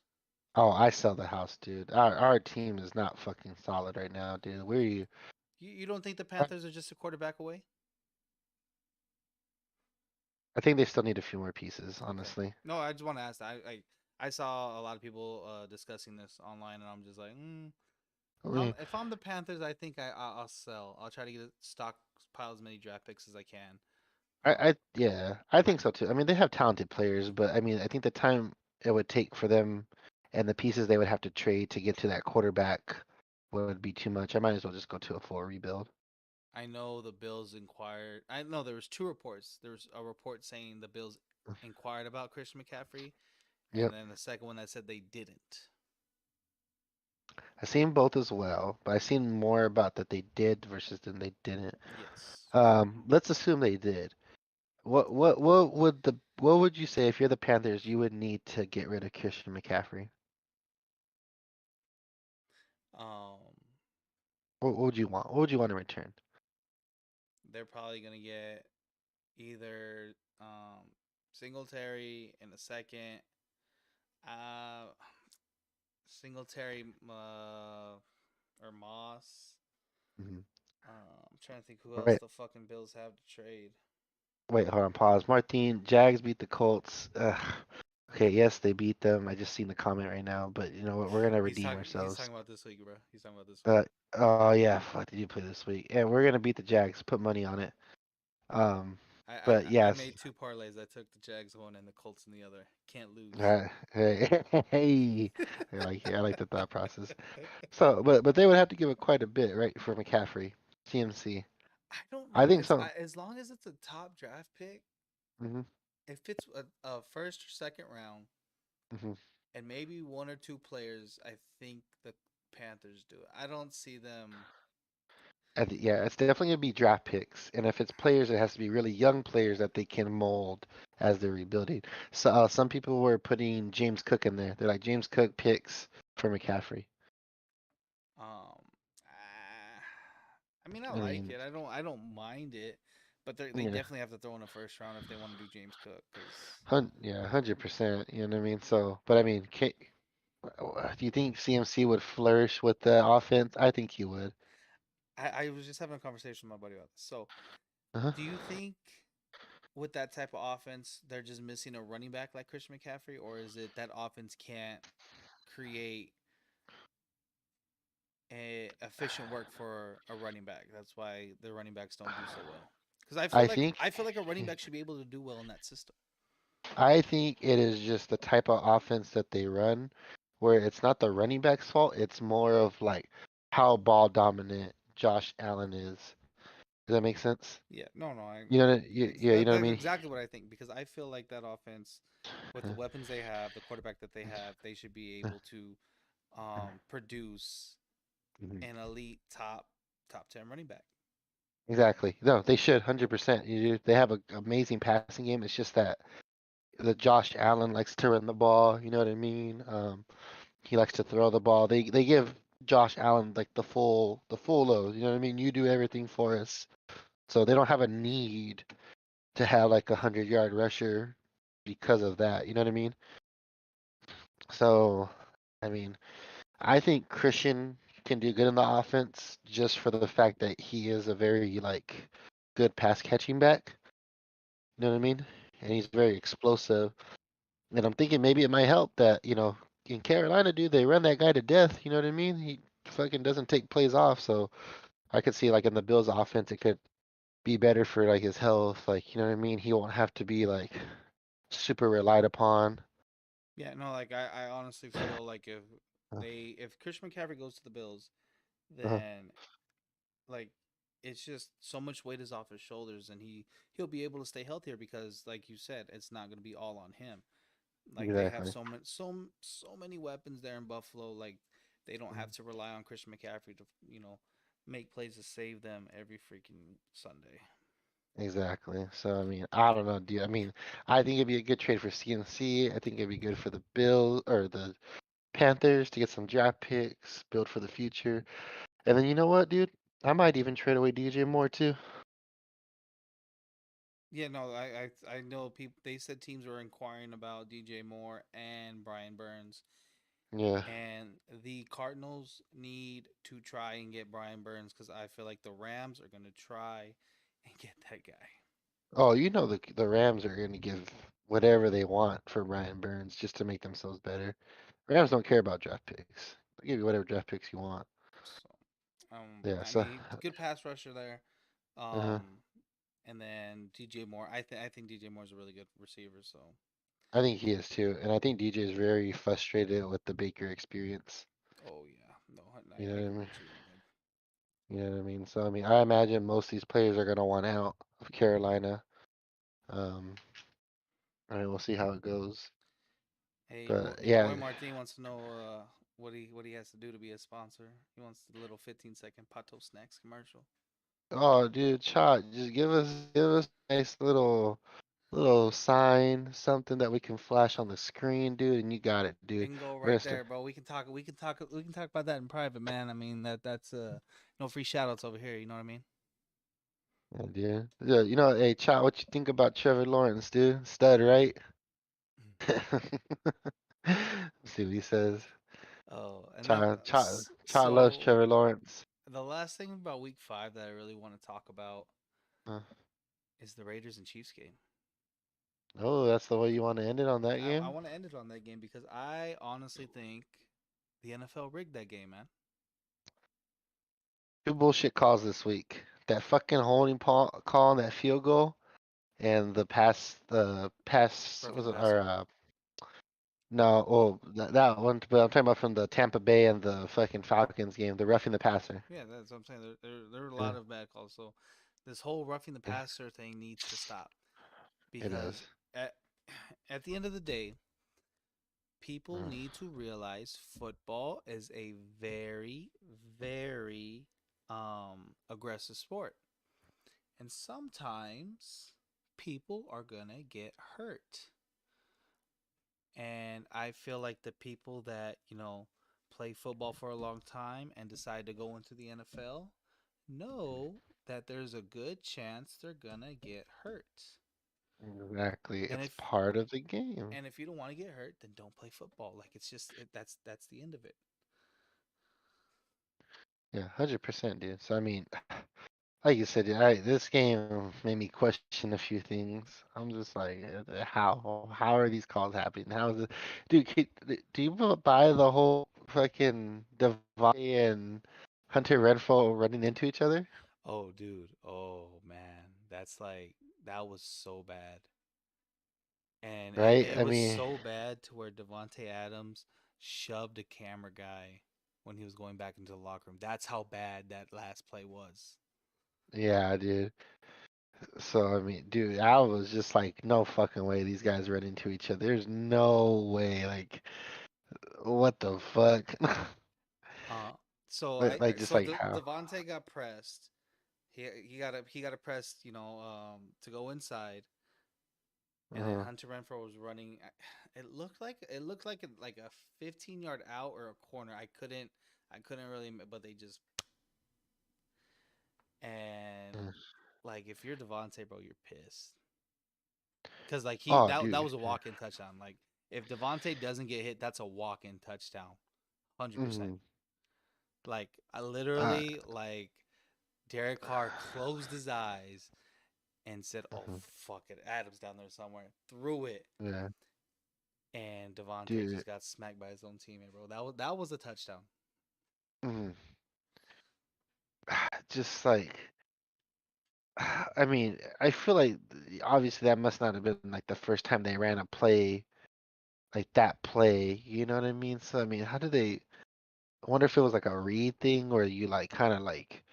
Oh, I sell the house, dude. Our team is not fucking solid right now, dude. You don't think the I Panthers are just a quarterback away? I think they still need a few more pieces, Okay. honestly. No, I just want to ask that. I saw a lot of people discussing this online, and I'm just like, I mean, if I'm the Panthers, I think I'll sell. I'll try to get stockpile as many draft picks as I can. yeah, I think so too. I mean, they have talented players, but I mean, I think the time it would take for them and the pieces they would have to trade to get to that quarterback would be too much. I might as well just go to a full rebuild. I know the Bills inquired. I know there was two reports. There was a report saying the Bills inquired about Christian McCaffrey, and Yep. then the second one that said they didn't. I've seen both as well, but I've seen more about that they did versus than they didn't. Yes. Let's assume they did. What would you say if you're the Panthers you would need to get rid of Christian McCaffrey? Um, What would you want? What would you want in return? they're probably gonna get either Singletary in a second, uh, Singletary or Moss. Hmm. I'm trying to think who else Right. the fucking Bills have to trade. Wait, hold on, pause. Martin, Jags beat the Colts. Okay, yes, they beat them. I just seen the comment right now, but you know what? We're gonna redeem He's ourselves. talking about this week, bro. He's talking about this week. Uh, oh yeah, fuck, did you play this week? Yeah, we're gonna beat the Jags. Put money on it. Um, but I yes, made two parlays. I took the Jags one and the Colts in the other. Can't lose. hey, hey, I like the thought process. So, but they would have to give it quite a bit, right, for McCaffrey, CMC. I don't I know. think so. As long as it's a top draft pick, Hmm. if it's a first or second round, Hmm. and maybe one or two players, I think the Panthers do it. I don't see them. Yeah, it's definitely gonna be draft picks, and if it's players, it has to be really young players that they can mold as they're rebuilding. So some people were putting James Cook in there. They're like James Cook picks for McCaffrey. Um, ah, I mean, I I like mean, it. I don't mind it, but they yeah, definitely have to throw in a first round if they want to do James Cook because yeah, 100%. You know what I mean? So, but I mean, do you think CMC would flourish with the offense? I think he would. I was just having a conversation with my buddy about this. So, Uh-huh. do you think with that type of offense, they're just missing a running back like Christian McCaffrey, or is it that offense can't create a efficient work for a running back? That's why the running backs don't do so well. Because I think. I feel like a running back should be able to do well in that system. I think it is just the type of offense that they run, where it's not the running back's fault. It's more of like how ball dominant Josh Allen is. Does that make sense? Yeah, no, You know, yeah, you know what I that's mean. exactly what I think because I feel like that offense, with the weapons they have, the quarterback that they have, they should be able to produce Mhm. an elite top 10 running back. Exactly. No, they should 100%. They have an amazing passing game. It's just that the Josh Allen likes to run the ball. You know what I mean? He likes to throw the ball. They give Josh Allen like the full load. You know what I mean? You do everything for us. So they don't have a need to have like 100-yard rusher because of that. You know what I mean? So, I mean, I think Christian can do good in the offense just for the fact that he is a very like good pass catching back. You know what I mean? And he's very explosive. And I'm thinking maybe it might help that, in Carolina, dude, they run that guy to death. You know what I mean? He fucking doesn't take plays off. So I could see like in the Bills offense, it could be better for like his health. Like, you know what I mean? He won't have to be like super relied upon. Yeah, no, like I honestly feel like if Christian McCaffrey goes to the Bills, Uh-huh. then like it's just so much weight is off his shoulders and he'll be able to stay healthier because like you said, it's not going to be all on him. Like they have Exactly. so many weapons there in Buffalo. Like they don't have to rely on Christian McCaffrey to make plays to save them every freaking Sunday. Exactly. So I mean, I don't know, dude. I mean, I think it'd be a good trade for CNC. I think it'd be good for the Bills or the Panthers to get some draft picks, build for the future. And then you know what, dude? I might even trade away DJ Moore too. Yeah, no, I know people. They said teams were inquiring about DJ Moore and Brian Burns, Yeah. and the Cardinals need to try and get Brian Burns because I feel like the Rams are going to try and get that guy. Oh, you know the Rams are going to give. whatever they want for Brian Burns just to make themselves better. Rams don't care about draft picks. They give you whatever draft picks you want. So, Yeah, I so mean, good pass rusher there. uh Um, and then DJ Moore. I think DJ Moore is a really good receiver. So, I think he is too, and I think DJ is very frustrated with the Baker experience. oh yeah, no, You know I what I agree mean? with you on that. You know what I mean? So I mean, I imagine most of these players are gonna want out of Carolina. Um, I mean, we'll see how it goes. Hey, But your yeah, boy Martin wants to know what he has to do to be a sponsor. He wants the little 15-second Pato Snacks commercial. oh dude, Chot, just give us a nice little sign, something that we can flash on the screen, dude, and you got it, dude. It can go We're gonna right start. there, bro. We can talk about that in private, man. I mean that's no free shout outs over here. You know what I mean? Yeah, dude. Yeah, hey, Chot, what you think about Trevor Lawrence, dude? Stud, right? Let's see what he says. Oh, and then Chot loves so Trevor Lawrence. the last thing about Week 5 that I really want to talk about Uh, is the Raiders and Chiefs game. oh, that's the way you want to end it on that I game? want to end it on that game because I honestly think the NFL rigged that game, man. Two bullshit calls this week. That fucking call on that field goal and the pass Roughing was the it or passer. no, oh that one, but I'm talking about from the Tampa Bay and the fucking Falcons game, the roughing the passer. Yeah, that's what I'm saying. There are a Yeah, lot of bad calls. So this whole roughing the yeah, passer thing needs to stop it because does. at at the end of the day, people Mm. need to realize football is a very, very aggressive sport. And sometimes people are going to get hurt. And I feel like the people that, play football for a long time and decide to go into the NFL know that there's a good chance they're going to get hurt. Exactly, And it's if part of the game. and if you don't want to get hurt, then don't play football. Like it's just that's the end of it. Yeah, 100%, dude. So I mean, like you said, dude, this game made me question a few things. I'm just like, how are these calls happening? How is it, dude? Do you buy the whole fucking Devontae and Hunter Renfro running into each other? Oh, dude. Oh, man. That was so bad. And Right? it I was mean, so bad to where Devonte Adams shoved a camera guy when he was going back into the locker room. That's how bad that last play was. yeah, dude. So I mean, dude, I was just like, no fucking way these guys run into each other. There's no way. Like, what the fuck? Uh so Like, I like just so like how? Devonte got pressed. He got a pressed, to go inside, and then Uh, Hunter Renfro was running. It looked like a 15-yard out or a corner. I couldn't really, but they just and uh, like if you're Devontae, bro, you're pissed because like oh, that dude. was a walk in touchdown. Like if Devontae doesn't get hit, that's a walk in touchdown, 100%. Mm, Like I uh, literally like Derek Carr closed his eyes and said, "Oh mhm, fuck it, Adams down there somewhere." Threw it, yeah, and Devontae dude. just got smacked by his own teammate, bro. That was a touchdown. Mm, just like, I mean, I feel like obviously that must not have been like the first time they ran a play like that play. You know what I mean? So I mean, how did they? I wonder if it was like a read thing where you like kind of like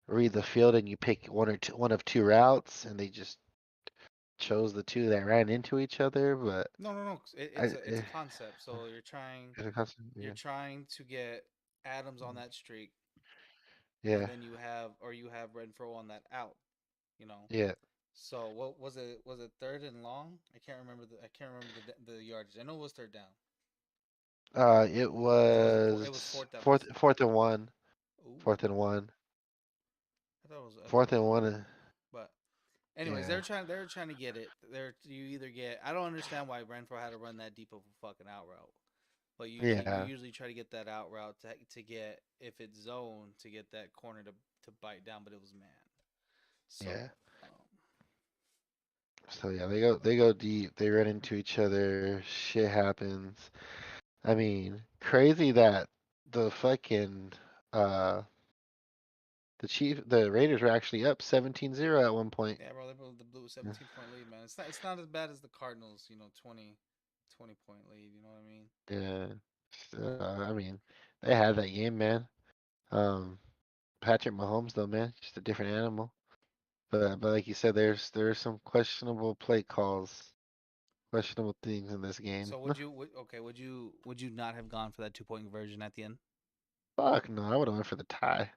read the field and you pick one of two routes, and they just chose the two that ran into each other. But No, no, no. I, It's a concept. So you're yeah, trying to get Adams on that streak, but yeah, then you have Renfro on that out. You know. yeah. So what was it? Was it third and long? I can't remember the yardage. I know it was third down. It It was was fourth down. fourth and one, fourth Ooh, and one, I thought fourth it and was one. more. But anyways, Yeah, they were trying to get it. You either get. I don't understand why Renfro had to run that deep of a fucking out route. But you yeah, usually try to get that out route to get if it's zone to get that corner to bite down, but it was man. yeah. So So yeah, they go deep. They run into each other. Shit happens. I mean, crazy that the fucking uh the Raiders were actually up 17-0 at one point. Yeah, bro, they blew the blue 17-point lead, man. It's not as bad as the Cardinals, 20 point lead. You know what I mean? Yeah. I mean, they had that game, man. Um, Patrick Mahomes, though, man, just a different animal. But like you said, there's some questionable play calls, questionable things in this game. So would you not have gone for that 2 point conversion at the end? Fuck no, I would have went for the tie.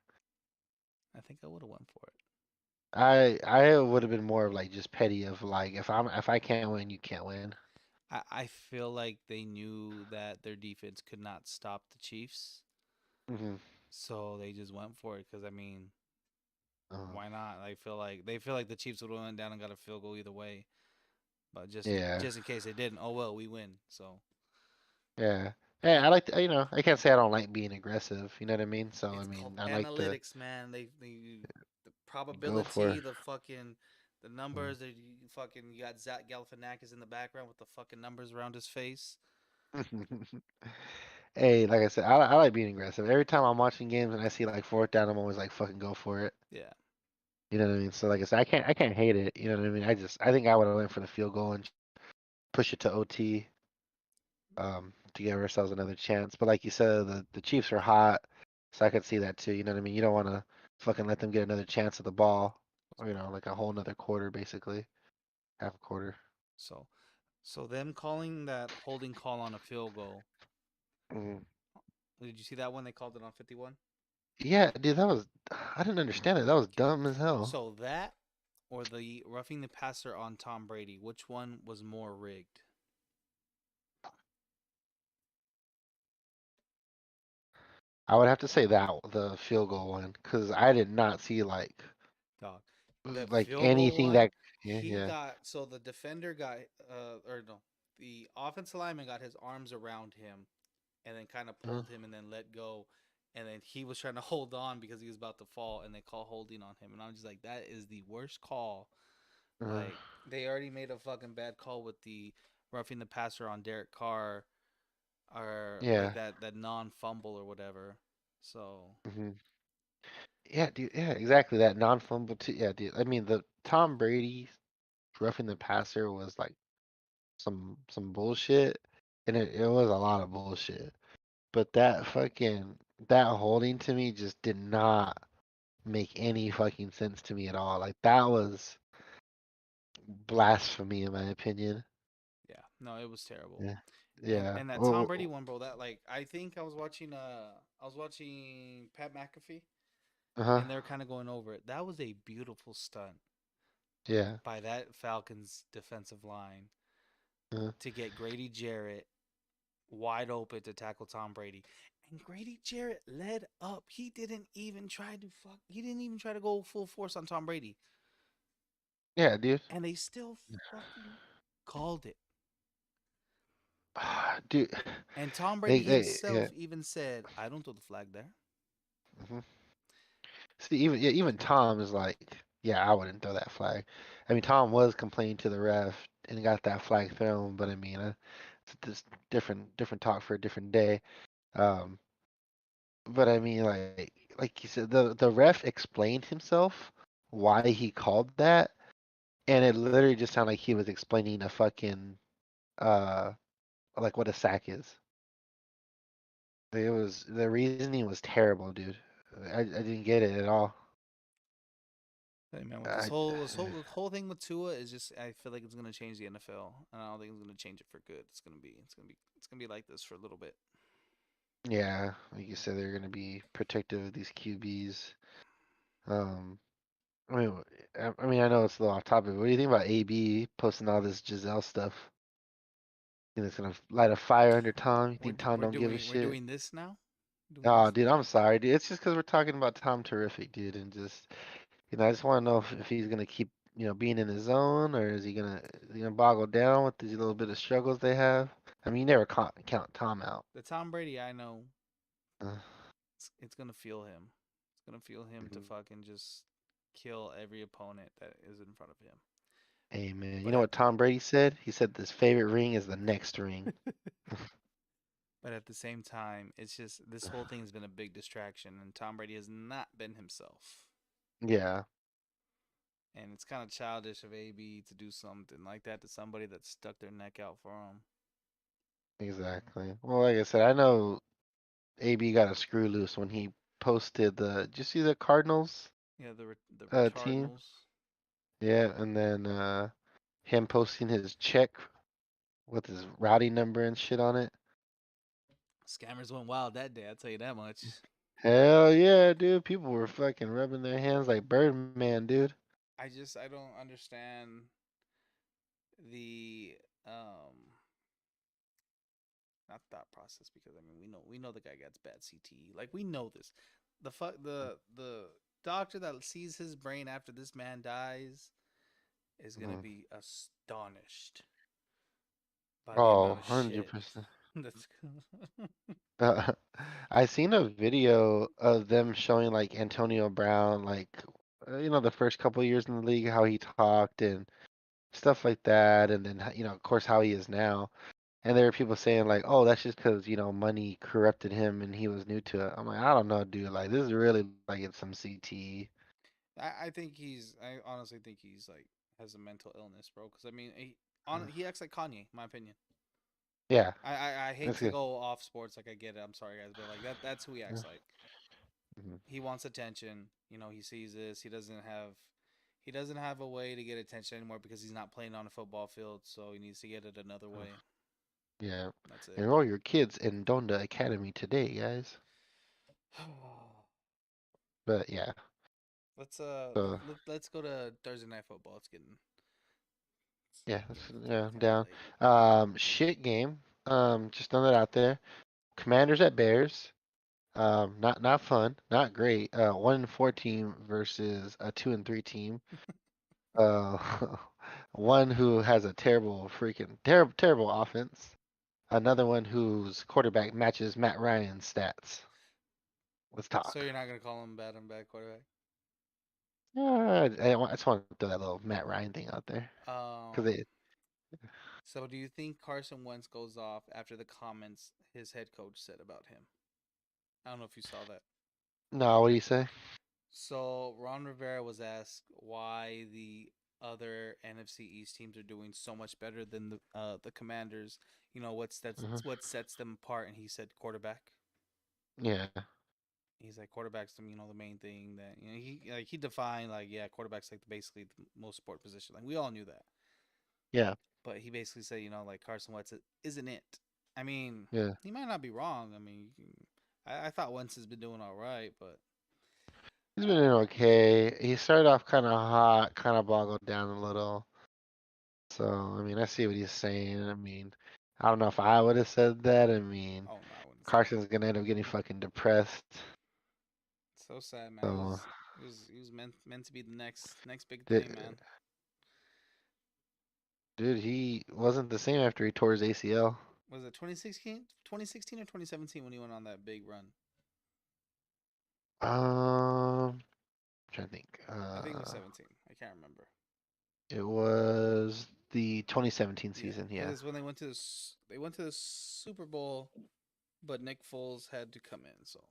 I think I would have went for it. I would have been more of like just petty of like if I can't win, you can't win. I feel like they knew that their defense could not stop the Chiefs, Hmm. so they just went for it. Because I mean, Uh, why not? They feel like the Chiefs would have went down and got a field goal either way. But just yeah, just in case they didn't, oh well, we win. So yeah. Yeah, I like to, I can't say I don't like being aggressive. You know what I mean? So I it's called mean, I like to analytics, man. They the go for. probability, the numbers. You got Zach Galifianakis in the background with the fucking numbers around his face. Hey, like I said, I like being aggressive. Every time I'm watching games and I see like fourth down, I'm always like, fucking go for it. Yeah. You know what I mean? So like I said, I can't hate it. You know what I mean? I think I would have went for the field goal and push it to OT, to give ourselves another chance. But like you said, the Chiefs are hot, so I could see that too. You know what I mean? You don't want to fucking let them get another chance at the ball, or like a whole another quarter, basically, half a quarter. So so them calling that holding call on a field goal. Mm. Did you see that one? They called it on 51. Yeah, dude, I didn't understand it. That was Okay. dumb as hell. So that or the roughing the passer on Tom Brady, which one was more rigged? I would have to say that the field goal one, because I did not see Dog. The field goal anything one, that. Yeah, yeah. the defender got or no, the offensive lineman got his arms around him and then kind of Uh, pulled him and then let go. And then he was trying to hold on because he was about to fall, and they call holding on him. And I'm just like, that is the worst call. uh, Like they already made a fucking bad call with the roughing the passer on Derek Carr, or like yeah. that non fumble or whatever. So Hmm. Yeah, dude. Yeah, exactly. That non-fumble too. Yeah, dude. I mean, the Tom Brady roughing the passer was like some bullshit, and it was a lot of bullshit. But that holding to me just did not make any fucking sense to me at all. Like that was blasphemy in my opinion. yeah, no, it was terrible. Yeah. And Yeah. and that Tom Brady Well, one, bro, that like I think I was watching Pat McAfee, uh-huh. and they're kind of going over it. That was a beautiful stunt Yeah. by that Falcons defensive line Uh, to get Grady Jarrett wide open to tackle Tom Brady. And Grady Jarrett led up. He didn't even try to go full force on Tom Brady. yeah, dude. And they still fucking called it. Dude, And Tom Brady yeah. himself even said, I don't throw the flag there. Hmm. See, even Tom is like, yeah, I wouldn't throw that flag. I mean, Tom was complaining to the ref and got that flag thrown, but I mean, it's just different talk for a different day. Um, but I mean, like you said, the ref explained himself why he called that, and it literally just sounded like he was explaining a fucking uh like what a sack is. The reasoning was terrible, dude. I didn't get it at all. Hey man, with this I, whole thing with Tua is just I feel like it's gonna change the NFL, and I don't think it's gonna change it for good. It's gonna be like this for a little bit. yeah, like you said, they're gonna be protective of these QBs. Um, I mean, I know it's a little off topic, but what do you think about AB posting all this Giselle stuff? Think it's gonna light a fire under Tom? You We're think Tom we're don't give a doing we're shit? doing this now. Doing Oh, this. dude, I'm sorry, dude. It's just because we're talking about Tom Terrific, dude, and just I just want to know if he's gonna keep being in his zone, or is he gonna boggle down with these little bit of struggles they have? I mean, you never count Tom out. The Tom Brady I know, Uh, it's gonna feel him. It's gonna feel him to mhm. fucking just kill every opponent that is in front of him. Hey man, you But know at what Tom Brady said? He said his favorite ring is the next ring. but at the same time, it's just this whole thing has been a big distraction, and Tom Brady has not been himself. Yeah, And it's kind of childish of AB to do something like that to somebody that stuck their neck out for him. exactly. Well, like I said, I know AB got a screw loose when he posted the. Did you see the Cardinals Yeah, the team? retardinals. Yeah, and then him posting his check with his routing number and shit on it. Scammers went wild that day, I'll tell you that much. Hell yeah, dude! People were fucking rubbing their hands like Birdman, dude. I don't understand the not thought process, because I mean we know the guy gets bad CTE. Like, we know this. The doctor that sees his brain after this man dies is gonna Mhm. be astonished by the Oh, amount of 100%. shit that's I seen a video of them showing like Antonio Brown, like the first couple of years in the league, how he talked and stuff like that, and then of course, how he is now. And there were people saying like, "Oh, that's just because money corrupted him and he was new to it." I'm like, I don't know, dude. Like, this is really like it's some CT. I think I honestly think he's like has a mental illness, bro. Because I mean, he acts like Kanye, in my opinion. Yeah, I hate that's to good. go off sports, like, I get it. I'm sorry, guys, but like that's who he Yeah. acts like. Mhm. He wants attention. He sees this. He doesn't have a way to get attention anymore because he's not playing on a football field, so he needs to get it another way. Yeah. That's it. Enroll your kids in Donda Academy today, guys. But yeah, let's so let's go to Thursday night football. yeah, Getting yeah, I'm kind of down. late. Shit game. Just throwing that out there. Commanders at Bears. Not fun, not great. 1-4 team versus a 2-3 team. Uh, one who has a terrible offense. Another one whose quarterback matches Matt Ryan's stats. Let's So talk. you're not gonna call him bad and bad quarterback? I just want to throw that little Matt Ryan thing out there because Um. they So do you think Carson Wentz goes off after the comments his head coach said about him? I don't know if you saw that. no. What do you say? So Ron Rivera was asked why the other NFC East teams are doing so much better than the Commanders. Uh-huh. What sets them apart, and he said quarterback. Yeah, He's like, quarterback's the main thing that he defined, like, yeah, quarterback's like basically the most important position. Like, we all knew that, yeah, but he basically said, like, Carson Wentz isn't it. I mean, yeah. he might not be wrong. I mean, I thought Wentz has been doing all right, but He's been doing okay. He started off kind of hot, kind of boggled down a little. So, I mean, I see what he's saying. I mean, I don't know if I would have said that. I mean, oh no, I wouldn't say that. Carson's gonna end up getting fucking depressed. So sad, man. He So, was he was meant to be the next big thing, dude, man. dude, he wasn't the same after he tore his ACL. Was it 2016 or 2017 when he went on that big run? Trying to think. I think it was 17. I can't remember. It was the 2017 Yeah, season. because Yeah, it's when they went to the Super Bowl, but Nick Foles had to come in. So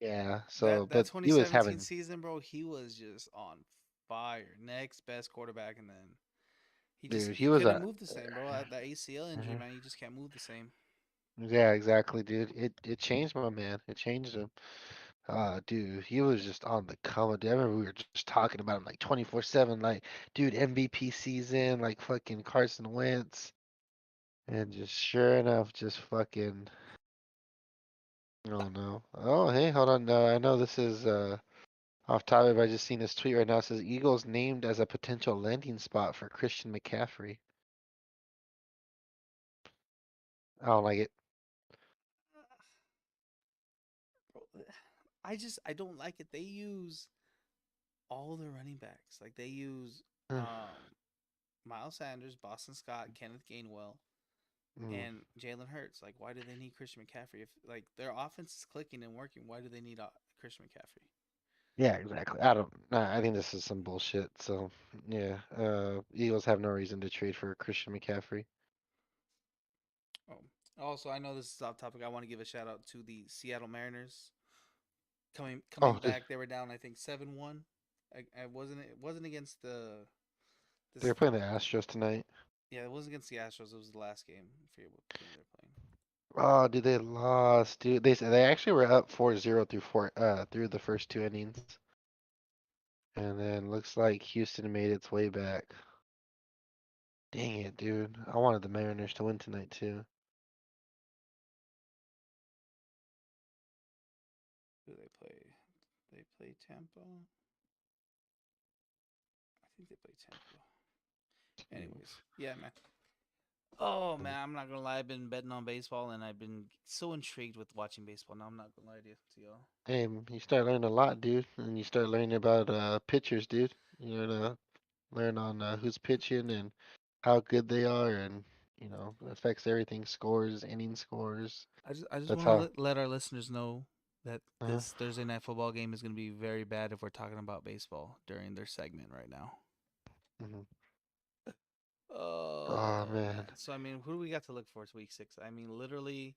yeah. So, that but he was 2017 having, season, bro, he was just on fire. Next best quarterback, and then dude, he he was couldn't a. move the same, bro. That ACL injury, man, you just can't move the same. Yeah, exactly, dude. It changed my man. It changed him. Dude, he was just on the come up. I remember we were just talking about him like 24/7, like, dude, MVP season, like fucking Carson Wentz, and just sure enough, just fucking, oh no. Oh, hey, hold on. I know this is off topic, but I just seen this tweet right now. It says Eagles named as a potential landing spot for Christian McCaffrey. I don't like it. Bro, I don't like it. They use all the running backs. Like, they use Miles Sanders, Boston Scott, Kenneth Gainwell, Mm. and Jalen Hurts. Like, why do they need Christian McCaffrey? If like their offense is clicking and working, why do they need Christian McCaffrey? Yeah, exactly. I don't. Nah, I think this is some bullshit. So yeah, Eagles have no reason to trade for Christian McCaffrey. Oh, also, I know this is off topic. I want to give a shout out to the Seattle Mariners coming Oh, they back. They were down, I think 7-1. It wasn't against the they're this. playing the Astros tonight. Yeah, it wasn't against the Astros. It was the last game. I forget what game they're playing. Oh, dude, they lost, dude. They actually were up 4-0 through the first two innings, and then looks like Houston made its way back. Dang it, dude. I wanted the Mariners to win tonight too. Who do they play? They play Tampa. I think they play Tampa. Anyways, yeah, man. Oh Mhm. man, I'm not gonna lie. I've been betting on baseball, and I've been so intrigued with watching baseball. Now I'm not gonna lie to y'all. Hey, you start learning a lot, dude, and you start learning about pitchers, dude. You know, to learn on who's pitching and how good they are, and it affects everything. Scores, inning scores. I just That's want to how. let our listeners know that Uh, this Thursday night football game is gonna be very bad if we're talking about baseball during their segment right now. mhm. Oh Oh man. man. So I mean, who do we got to look for to week 6? I mean, literally,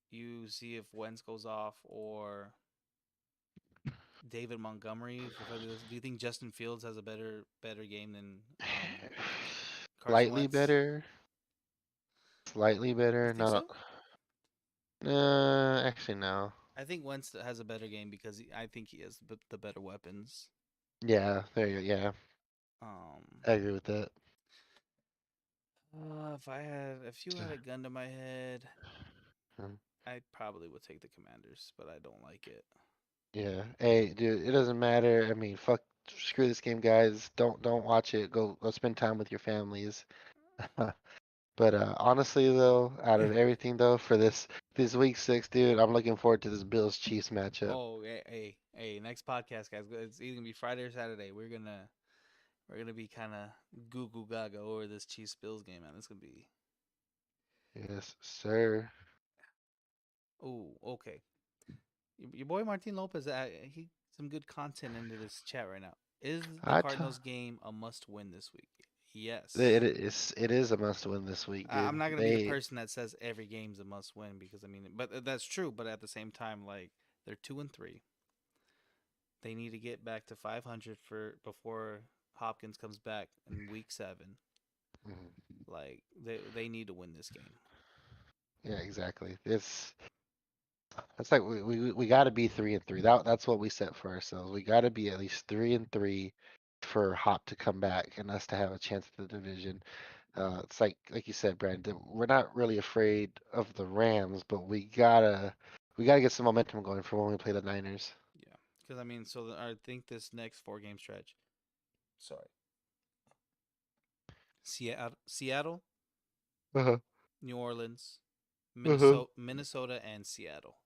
you see if Wentz goes off or David Montgomery. Do you think Justin Fields has a better game than Carson Slightly Wentz? better. Slightly You better. think Not. so? Actually no. I think Wentz has a better game because I think he has the better weapons. Yeah. There you go. Yeah. Um, I agree with that. if you had a gun to my head, Mhm. I probably would take the Commanders, but I don't like it. Yeah. Hey, dude. It doesn't matter. I mean, fuck. Screw this game, guys. Don't watch it. Go spend time with your families. But honestly, though, out of everything, though, for this week 6, dude, I'm looking forward to this Bills Chiefs matchup. Oh, hey! Next podcast, guys. It's either gonna be Friday or Saturday. We're gonna be kind of goo goo gaga over this Chiefs Bills game, man. It's gonna be. Yes, sir. Oh, okay. Your boy Martin Lopez, he some good content into this chat right now. Is the I t Cardinals game a must win this week? it Yes. is a must win this week, I'm dude. not gonna be the They person that says every game's a must win because I mean, but that's true. But at the same time, like they're 2-3. They need to get back to 500 for before Hopkins comes back in week 7. Mhm. Like they need to win this game. Yeah, exactly. It's like we got to be 3-3. That's what we set for ourselves. We got to be at least 3-3 for Hop to come back and us to have a chance at the division. It's like you said, Brandon. We're not really afraid of the Rams, but we gotta get some momentum going for when we play the Niners. Yeah, because I mean, I think this next 4 game stretch. Sorry, Seattle, Uh-huh. New Orleans, Uh-huh. Minnesota, and Seattle.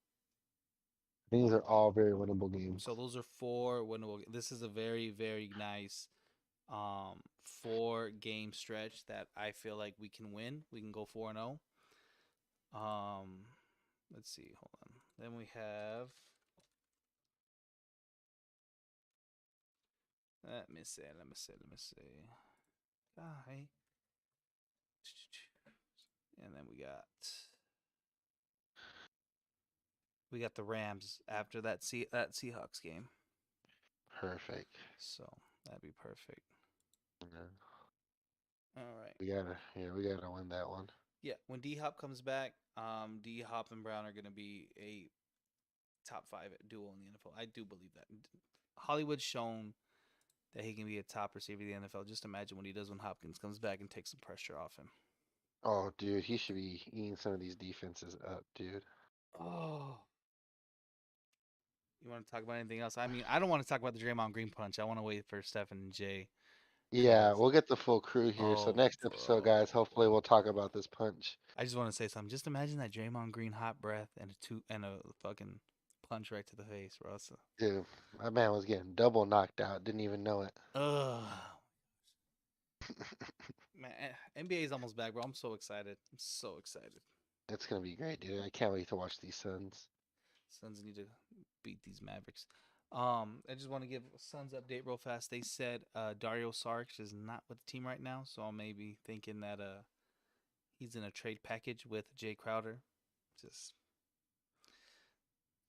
These are all very winnable games. So those are 4 winnable. This is a very nice 4 game stretch that I feel like we can win. We can go 4-0. Um, let's see. Hold on. Then we have. Let me see. Hi. And then we got the Rams after that Seahawks game. Perfect. So that'd be perfect. Yeah. All right. We gotta win that one. Yeah, when D Hop comes back, D Hop and Brown are gonna be a top 5 duo in the NFL. I do believe that. Hollywood's shown that he can be a top receiver in the NFL. Just imagine what he does when Hopkins comes back and takes some pressure off him. Oh, dude, he should be eating some of these defenses up, dude. Oh, you want to talk about anything else? I mean, I don't want to talk about the Draymond Green punch. I want to wait for Steph and Jay Yeah, because we'll get the full crew here. So oh, next episode, bro. guys, hopefully we'll talk about this punch. I just want to say something. Just imagine that Draymond Green hot breath and a fucking punch right to the face, bro. Dude, my man was getting double knocked out. Didn't even know it. Ugh, man. NBA is almost back, bro. I'm so excited. I'm so excited. It's gonna be great, dude. I can't wait to watch these Suns. Suns need to beat these Mavericks. I just want to give Suns update real fast. They said Dario Saric is not with the team right now, so I'm maybe thinking that he's in a trade package with Jay Crowder. Just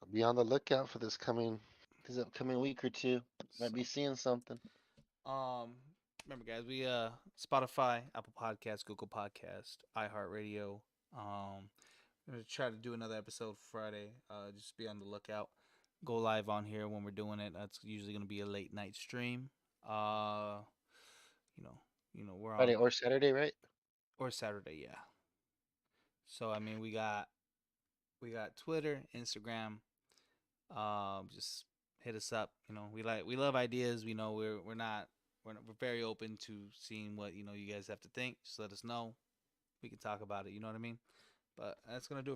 I'll be on the lookout for this upcoming week or two. Might so be seeing something. um remember guys, we Spotify, Apple Podcast, Google Podcast, iHeartRadio. I'm gonna try to do another episode Friday. Just be on the lookout. Go live on here when we're doing it. That's usually gonna be a late night stream. Uh, you know, we're Friday on or Saturday, right? or Saturday, yeah. So I mean, we got Twitter, Instagram. Just hit us up. We love ideas. We know we're very open to seeing what you guys have to think. Just let us know. We can talk about it. You know what I mean. But that's gonna do it